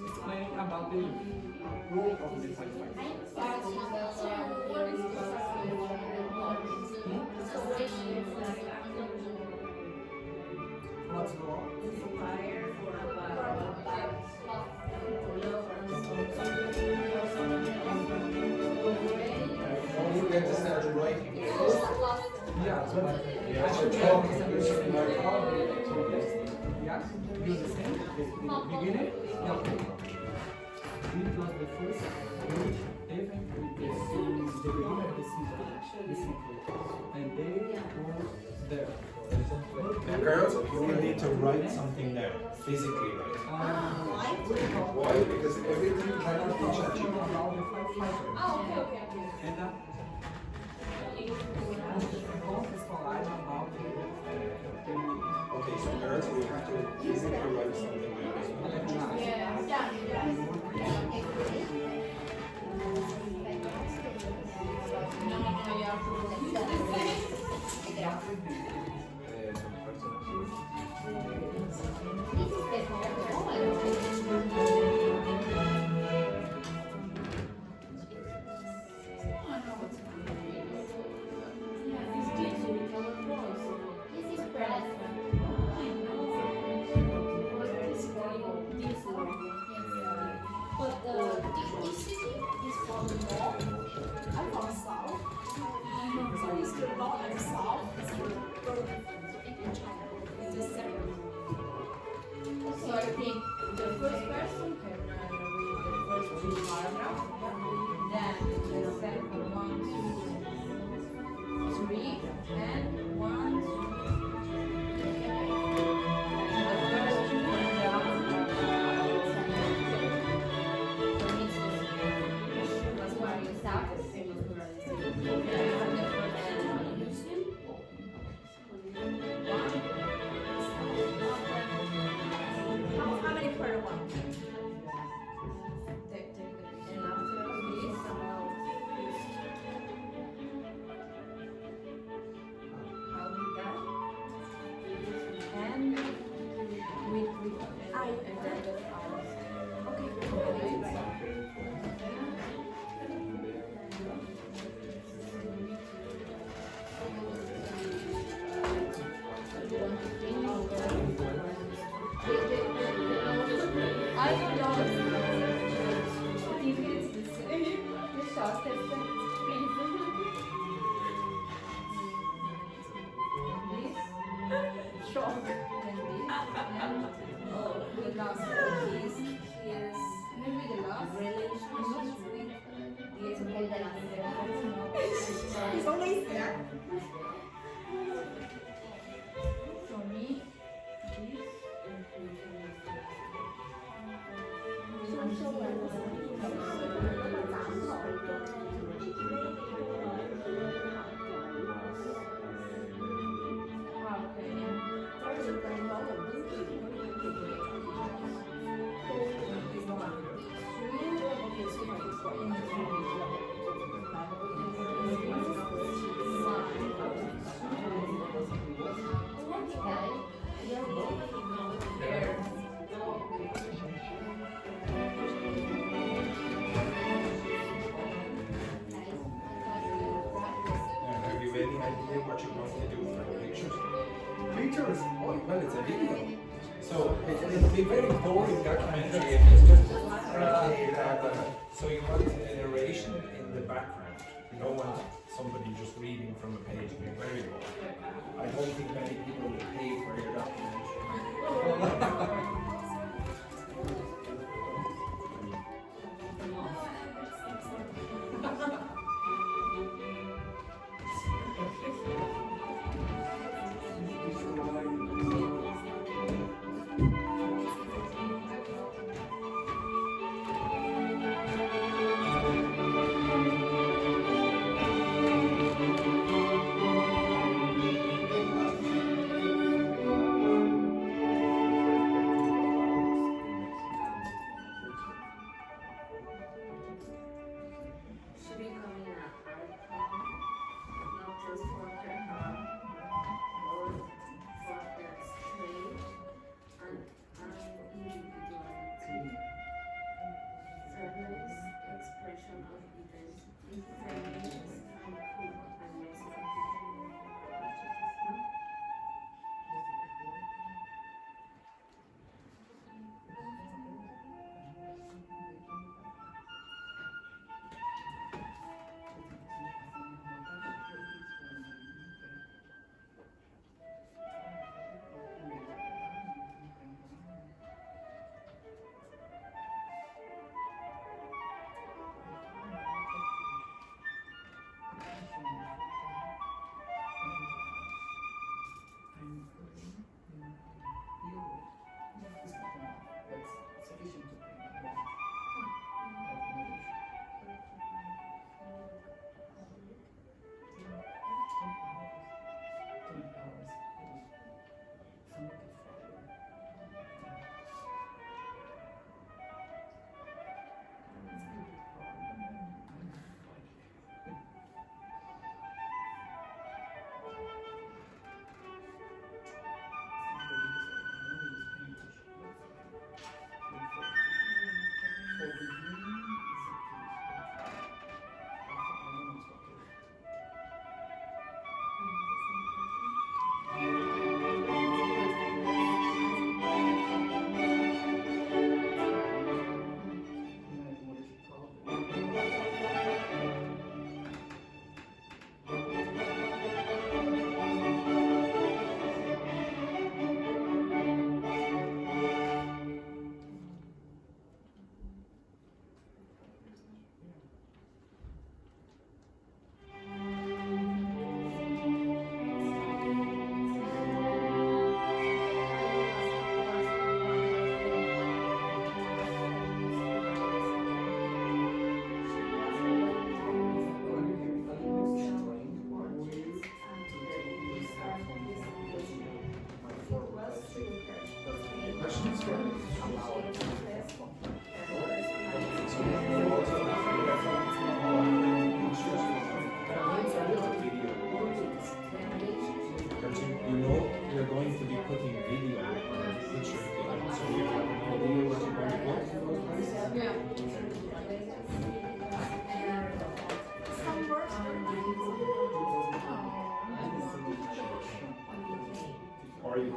[SPEAKER 2] explaining about the role of the What's the law?
[SPEAKER 1] Don't forget to start writing.
[SPEAKER 2] Yeah, but I should talk using my phone. Yeah, use the same. The beginning. Yeah, okay. It was the first word even with the beginning of the season. And they were there.
[SPEAKER 1] And girls, you will need to write something down, physically write. Why? Because everything cannot be ChatGPT.
[SPEAKER 2] And
[SPEAKER 1] Okay, so girls, we have to physically write something
[SPEAKER 4] This is the
[SPEAKER 3] paragraph. Then the second 1, 2, 3, and 1, 2, 3. The first two paragraphs was where you start. How many per one? Take the and after this, how did that? And with and then the flowers. Okay, I don't know if it's the same. The shortest piece. This shock and this and the last piece is maybe the last relationship with the
[SPEAKER 6] It's only there.
[SPEAKER 3] for me this.
[SPEAKER 1] Have you any idea what you're going to do for the pictures?
[SPEAKER 2] Pictures? Oh, well, it's a video. So it'll be very boring documentary if it's just
[SPEAKER 1] So you want a narration in the background. You don't want somebody just reading from a page. Very well.
[SPEAKER 2] I don't think many people will pay for your documentary.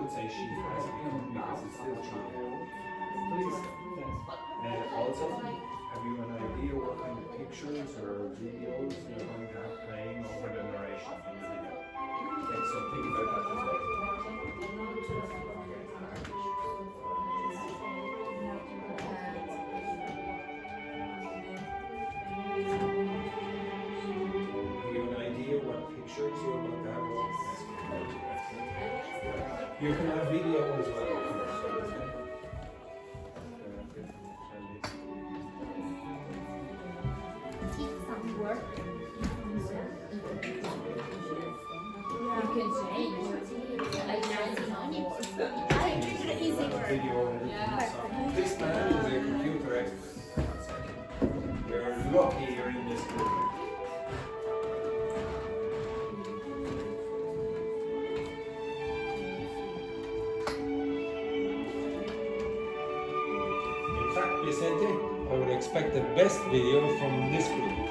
[SPEAKER 1] would say she has become because it's still true.
[SPEAKER 2] Please.
[SPEAKER 1] Also, have you an idea what kind of pictures or videos you're going to have playing over the narration in the video? Okay, so think about that as well. Have you an idea what pictures you're going to have? You can have video as well.
[SPEAKER 4] Keep some work.
[SPEAKER 3] You can change. Like 19 more.
[SPEAKER 1] Video editing stuff. This man is a computer expert. You're lucky you're in this group. In fact, Vicente, I would expect the best video from this group.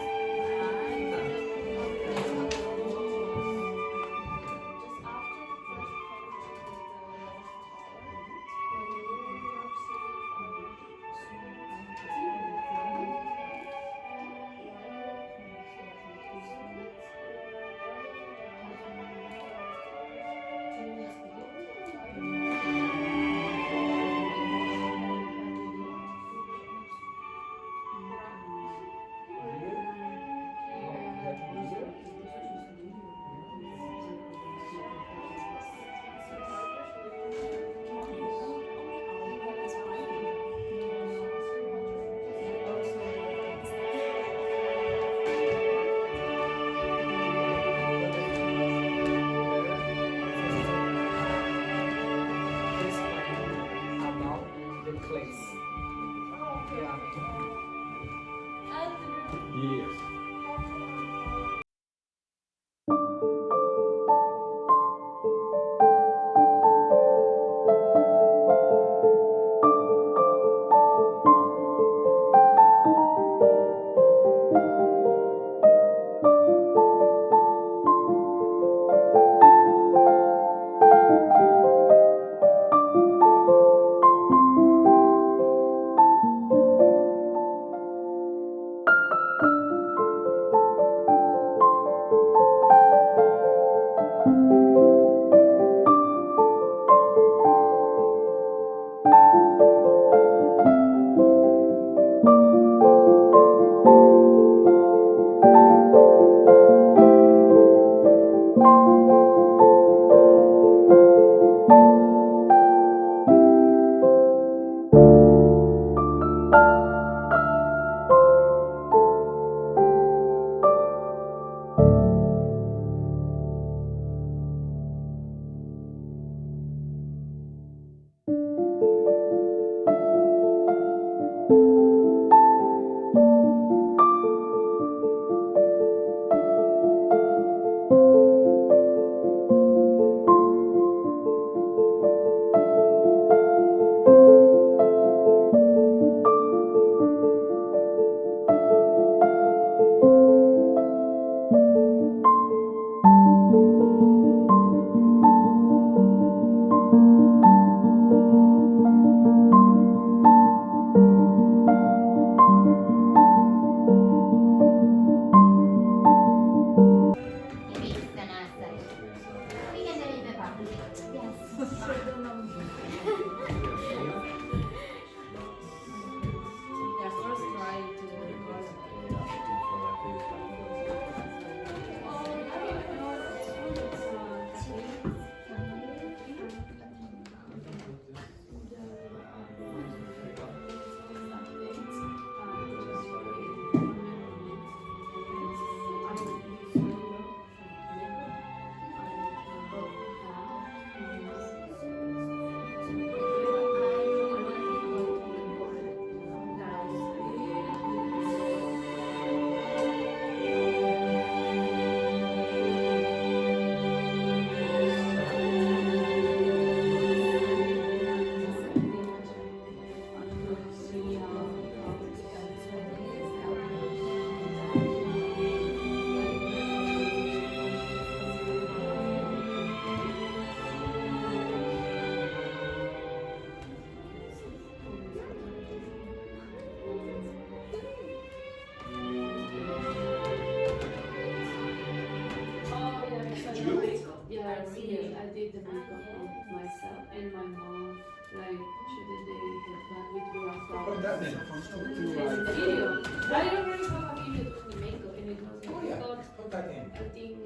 [SPEAKER 5] think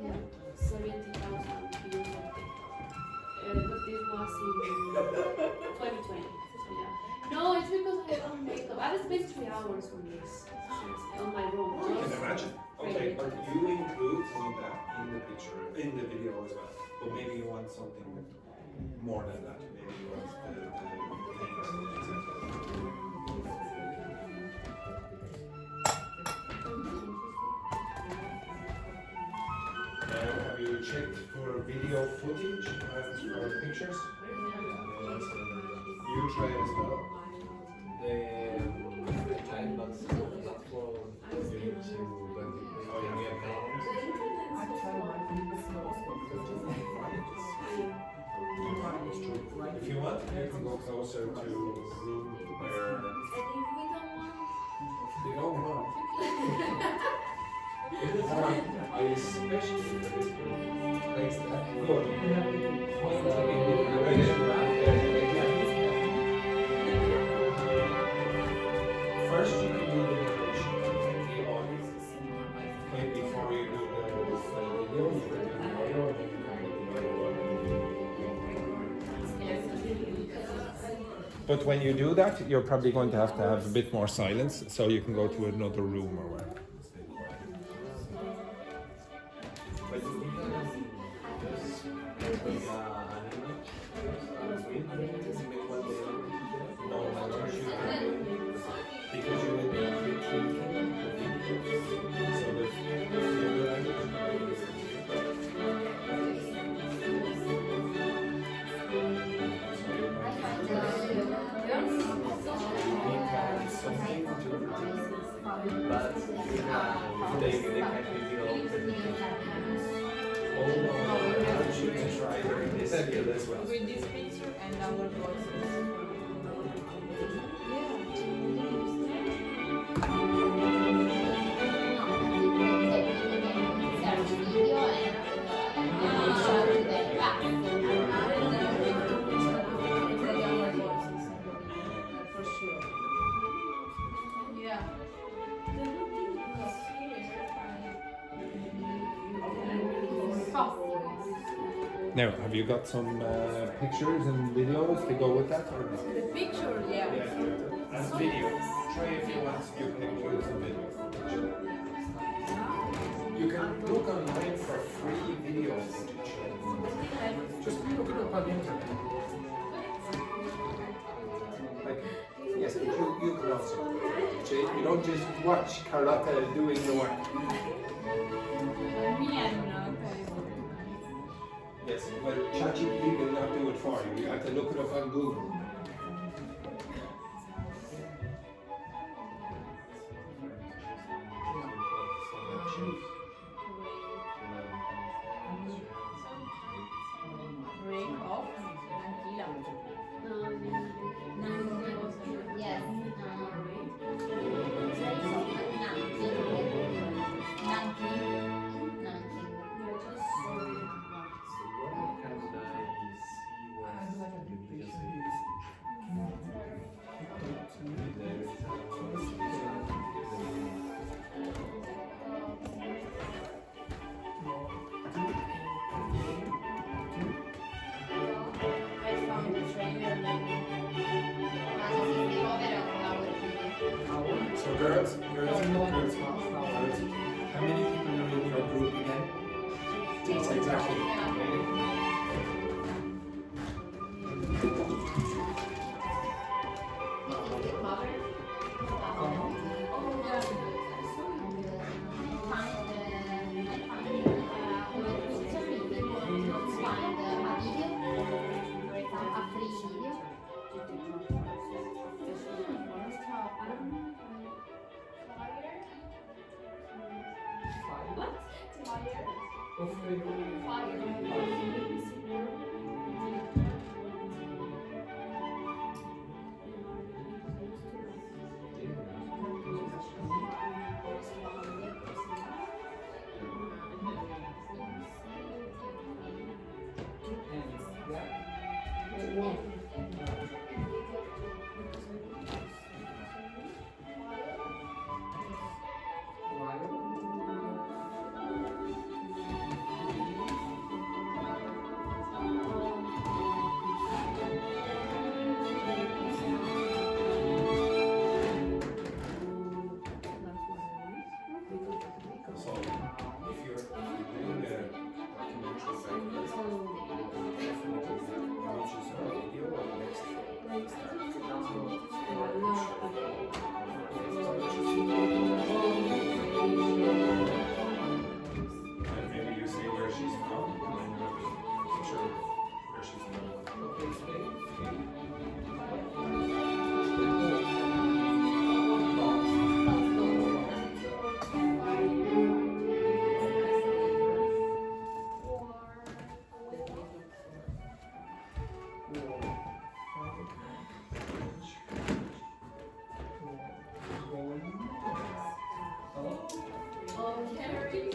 [SPEAKER 5] 70,000 views on TikTok. But this was in 2020. So yeah. No, it's because I don't make up. I spent 3 hours on this on my room.
[SPEAKER 1] I can imagine. Okay, but you include some of that in the picture, in the video as well. But maybe you want something more than that. Maybe you want have you checked for video footage for pictures? You try it as well.
[SPEAKER 2] Time, but not for you need to when you have problems.
[SPEAKER 1] If you want, you can go closer to the room where you don't want. I especially for this place that first you can do the narration and the audio. Okay, before you do the video, you can do the audio. But when you do that, you're probably going to have a bit more silence, so you can go to another room or whatever. Because you will be critiquing the video. So the language.
[SPEAKER 2] But they can reveal
[SPEAKER 3] With this picture and our voices.
[SPEAKER 1] Now, have you got some pictures and videos to go with that? Or no?
[SPEAKER 3] The picture, yeah.
[SPEAKER 1] As video. Try if you want, you can include some video. You can look online for free video footage. Just look it up on the internet. Like, yes, you can also. You don't just watch Carlotta doing the work.
[SPEAKER 3] Me and
[SPEAKER 1] Yes, well, ChatGPT will not do it for you. You have to look it up on Google.
[SPEAKER 4] Yes.
[SPEAKER 1] So girls, how many people are in your group again? Yes, exactly.
[SPEAKER 2] Okay. Carry.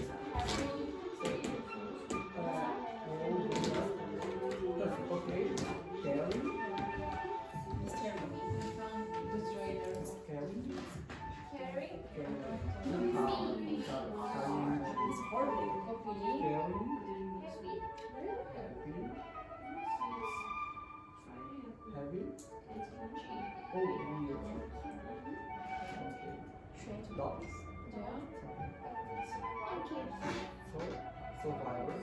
[SPEAKER 2] Carry. Heavy. Oh, okay. Dogs. So virus.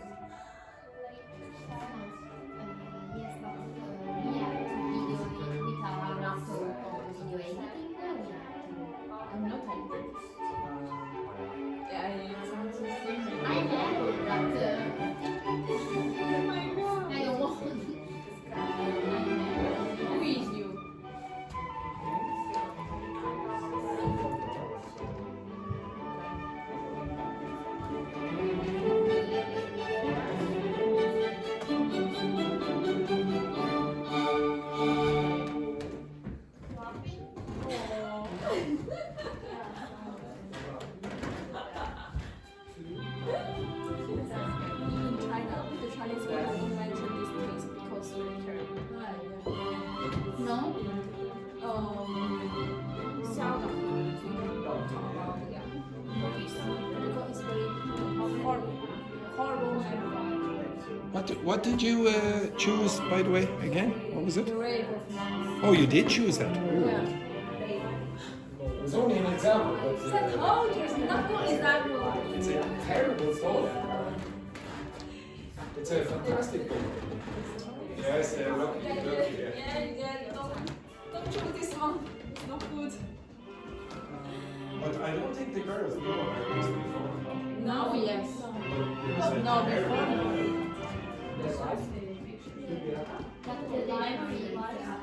[SPEAKER 4] Yes, but we have to video with our laptop of the video editing. I'm not editing.
[SPEAKER 3] Yeah, it sounds the same.
[SPEAKER 4] I know, but I don't want.
[SPEAKER 3] Who is you? In China, the Chinese people invented this place because they care.
[SPEAKER 4] No?
[SPEAKER 3] Seldom talk about because it's very horrible and
[SPEAKER 1] What did you choose, by the way, again? What was it?
[SPEAKER 3] grave of monks.
[SPEAKER 1] Oh, you did choose that.
[SPEAKER 3] Yeah.
[SPEAKER 2] It's only an example, but
[SPEAKER 3] I told you, it's not good example.
[SPEAKER 2] it's a terrible story. It's a fantastic book.
[SPEAKER 1] Yes, look,
[SPEAKER 3] Yeah, don't choose this one. It's not good.
[SPEAKER 1] But I don't think the girls know about this before.
[SPEAKER 3] Now, yes. No, before.
[SPEAKER 4] But the library is important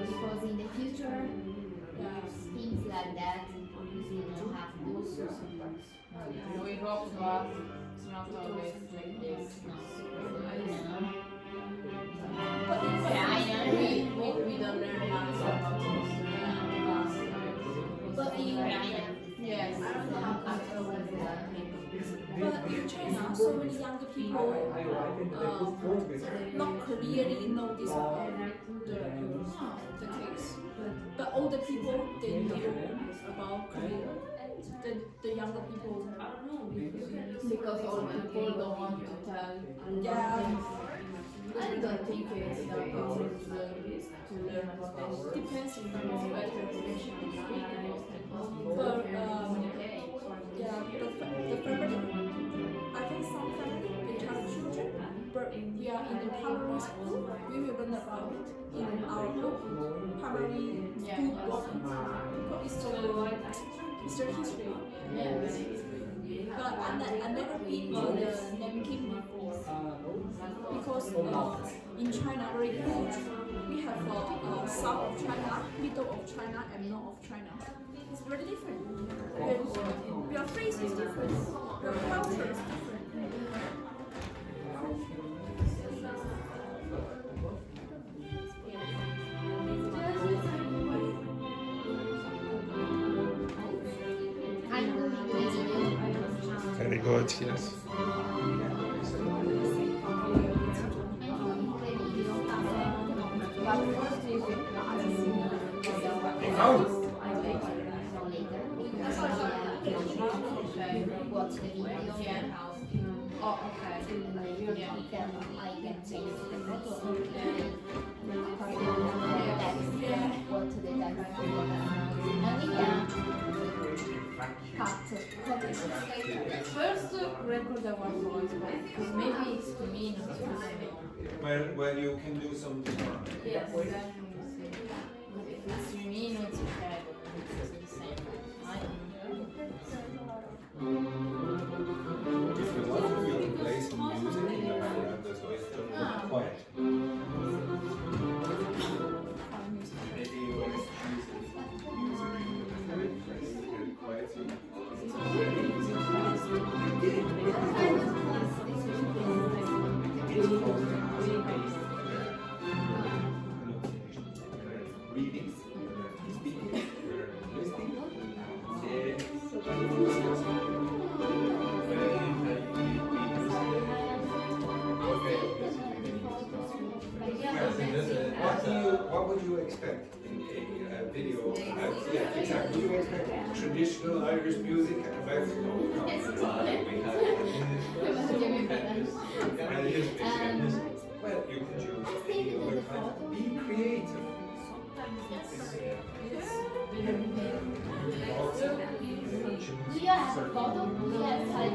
[SPEAKER 4] because in the future, things like that will have those.
[SPEAKER 3] We hope that it's not always like this. But
[SPEAKER 4] Yeah, I know.
[SPEAKER 3] we don't learn much about history and past.
[SPEAKER 4] But in China,
[SPEAKER 3] Yes.
[SPEAKER 6] But in China, so many younger people not clearly know this the case. But older people, they knew about Korea. The younger people, I don't know.
[SPEAKER 3] Because old people don't want to tell.
[SPEAKER 6] Yeah.
[SPEAKER 3] I don't think it's that important to learn about this.
[SPEAKER 6] Depends on
[SPEAKER 3] It's better to speak.
[SPEAKER 6] But yeah, the family, I think some family they have children, but we are in the primary school, we will learn about it in our book, primary school book. But it's the history. But I never been to the Nanking before because in China very huge. We have south of China, middle of China, and north of China. It's very different. Your face is different. Your culture is different.
[SPEAKER 4] I'm going to video.
[SPEAKER 1] Very good, yes.
[SPEAKER 4] Watch the video and how
[SPEAKER 3] Oh, okay.
[SPEAKER 4] I can change the photo. What the text. And we can cut it.
[SPEAKER 3] First, record our voice, because maybe it's to me not to say.
[SPEAKER 1] Well, you can do something.
[SPEAKER 3] Yes, then we see. If it's to me, not to say, it's the same. I don't
[SPEAKER 1] If you want, we'll play some music in the background as well. Don't be quiet. Maybe you want to choose music in the quiet reading, you learn speaking, you learn listening. What would you expect in a video? Yeah, exactly. Would you expect traditional Irish music about? Well, you can choose any other kind. Be creative.
[SPEAKER 4] Do you have a photo? Do you have time?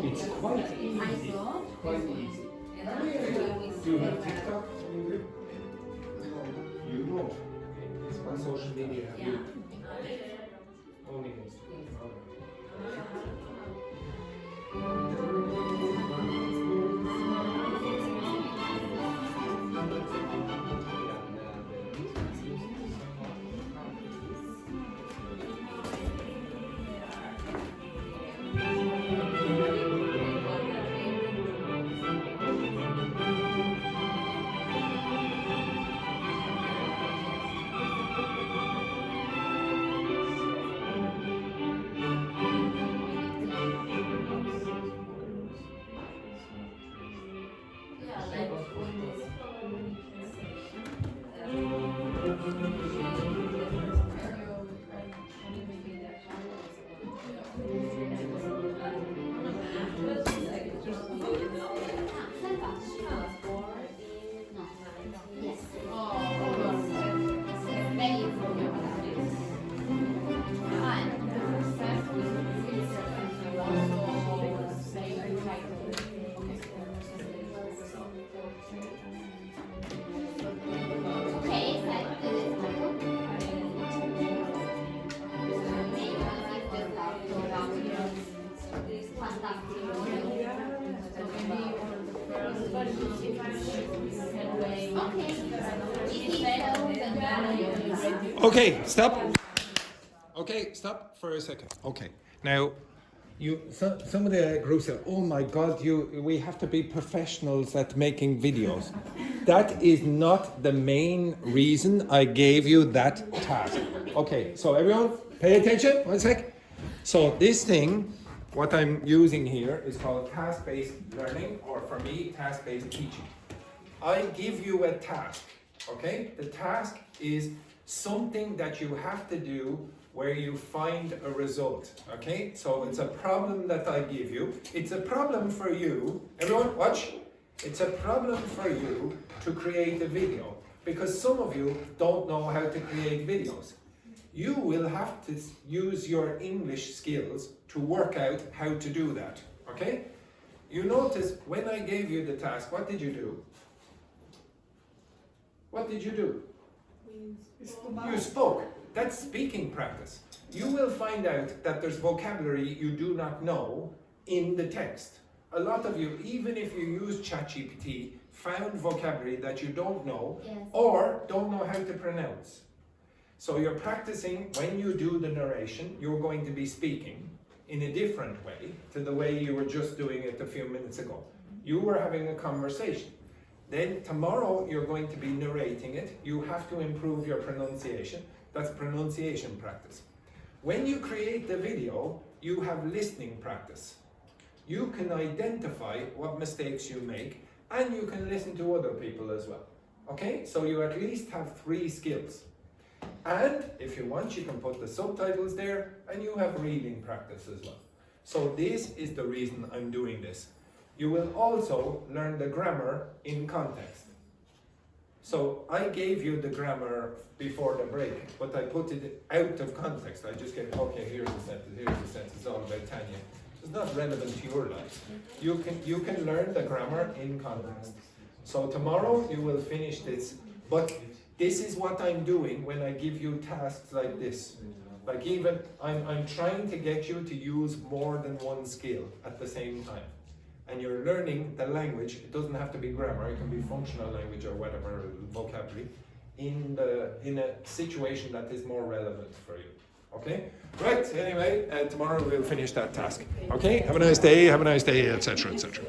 [SPEAKER 1] It's quite easy. Quite easy. Do you have TikTok? You don't. It's on social media. Have you? Only Instagram. Okay, stop. Okay, stop for a second. Okay, now, some of the groups say, "Oh my God, we have to be professionals at making videos." That is not the main reason I gave you that task. Okay, so everyone, pay attention. 1 sec. So this thing, what I'm using here is called task-based learning, or for me, task-based teaching. I give you a task. Okay, the task is something that you have to do where you find a result. Okay, so it's a problem that I give you. It's a problem for you. Everyone, watch. It's a problem for you to create a video, because some of you don't know how to create videos. You will have to use your English skills to work out how to do that. Okay? You notice when I gave you the task, what did you do? What did you do? You spoke. That's speaking practice. You will find out that there's vocabulary you do not know in the text. A lot of you, even if you use ChatGPT, found vocabulary that you don't know,
[SPEAKER 4] Yes.
[SPEAKER 1] or don't know how to pronounce. So you're practicing. When you do the narration, you're going to be speaking in a different way to the way you were just doing it a few minutes ago. You were having a conversation. Then tomorrow you're going to be narrating it. You have to improve your pronunciation. That's pronunciation practice. When you create the video, you have listening practice. You can identify what mistakes you make, and you can listen to other people as well. Okay, so you at least have 3 skills. And if you want, you can put the subtitles there, and you have reading practice as well. So this is the reason I'm doing this. You will also learn the grammar in context. So I gave you the grammar before the break, but I put it out of context. I just gave, okay, here's the sentence, it's all about Tanya. It's not relevant to your life. You can learn the grammar in context. So tomorrow you will finish this, but this is what I'm doing when I give you tasks like this. Like even, I'm trying to get you to use more than one skill at the same time. And you're learning the language. It doesn't have to be grammar, it can be functional language or whatever, vocabulary. in a situation that is more relevant for you. Okay? Right, anyway, tomorrow we'll finish that task. Okay? Have a nice day, etc., etc.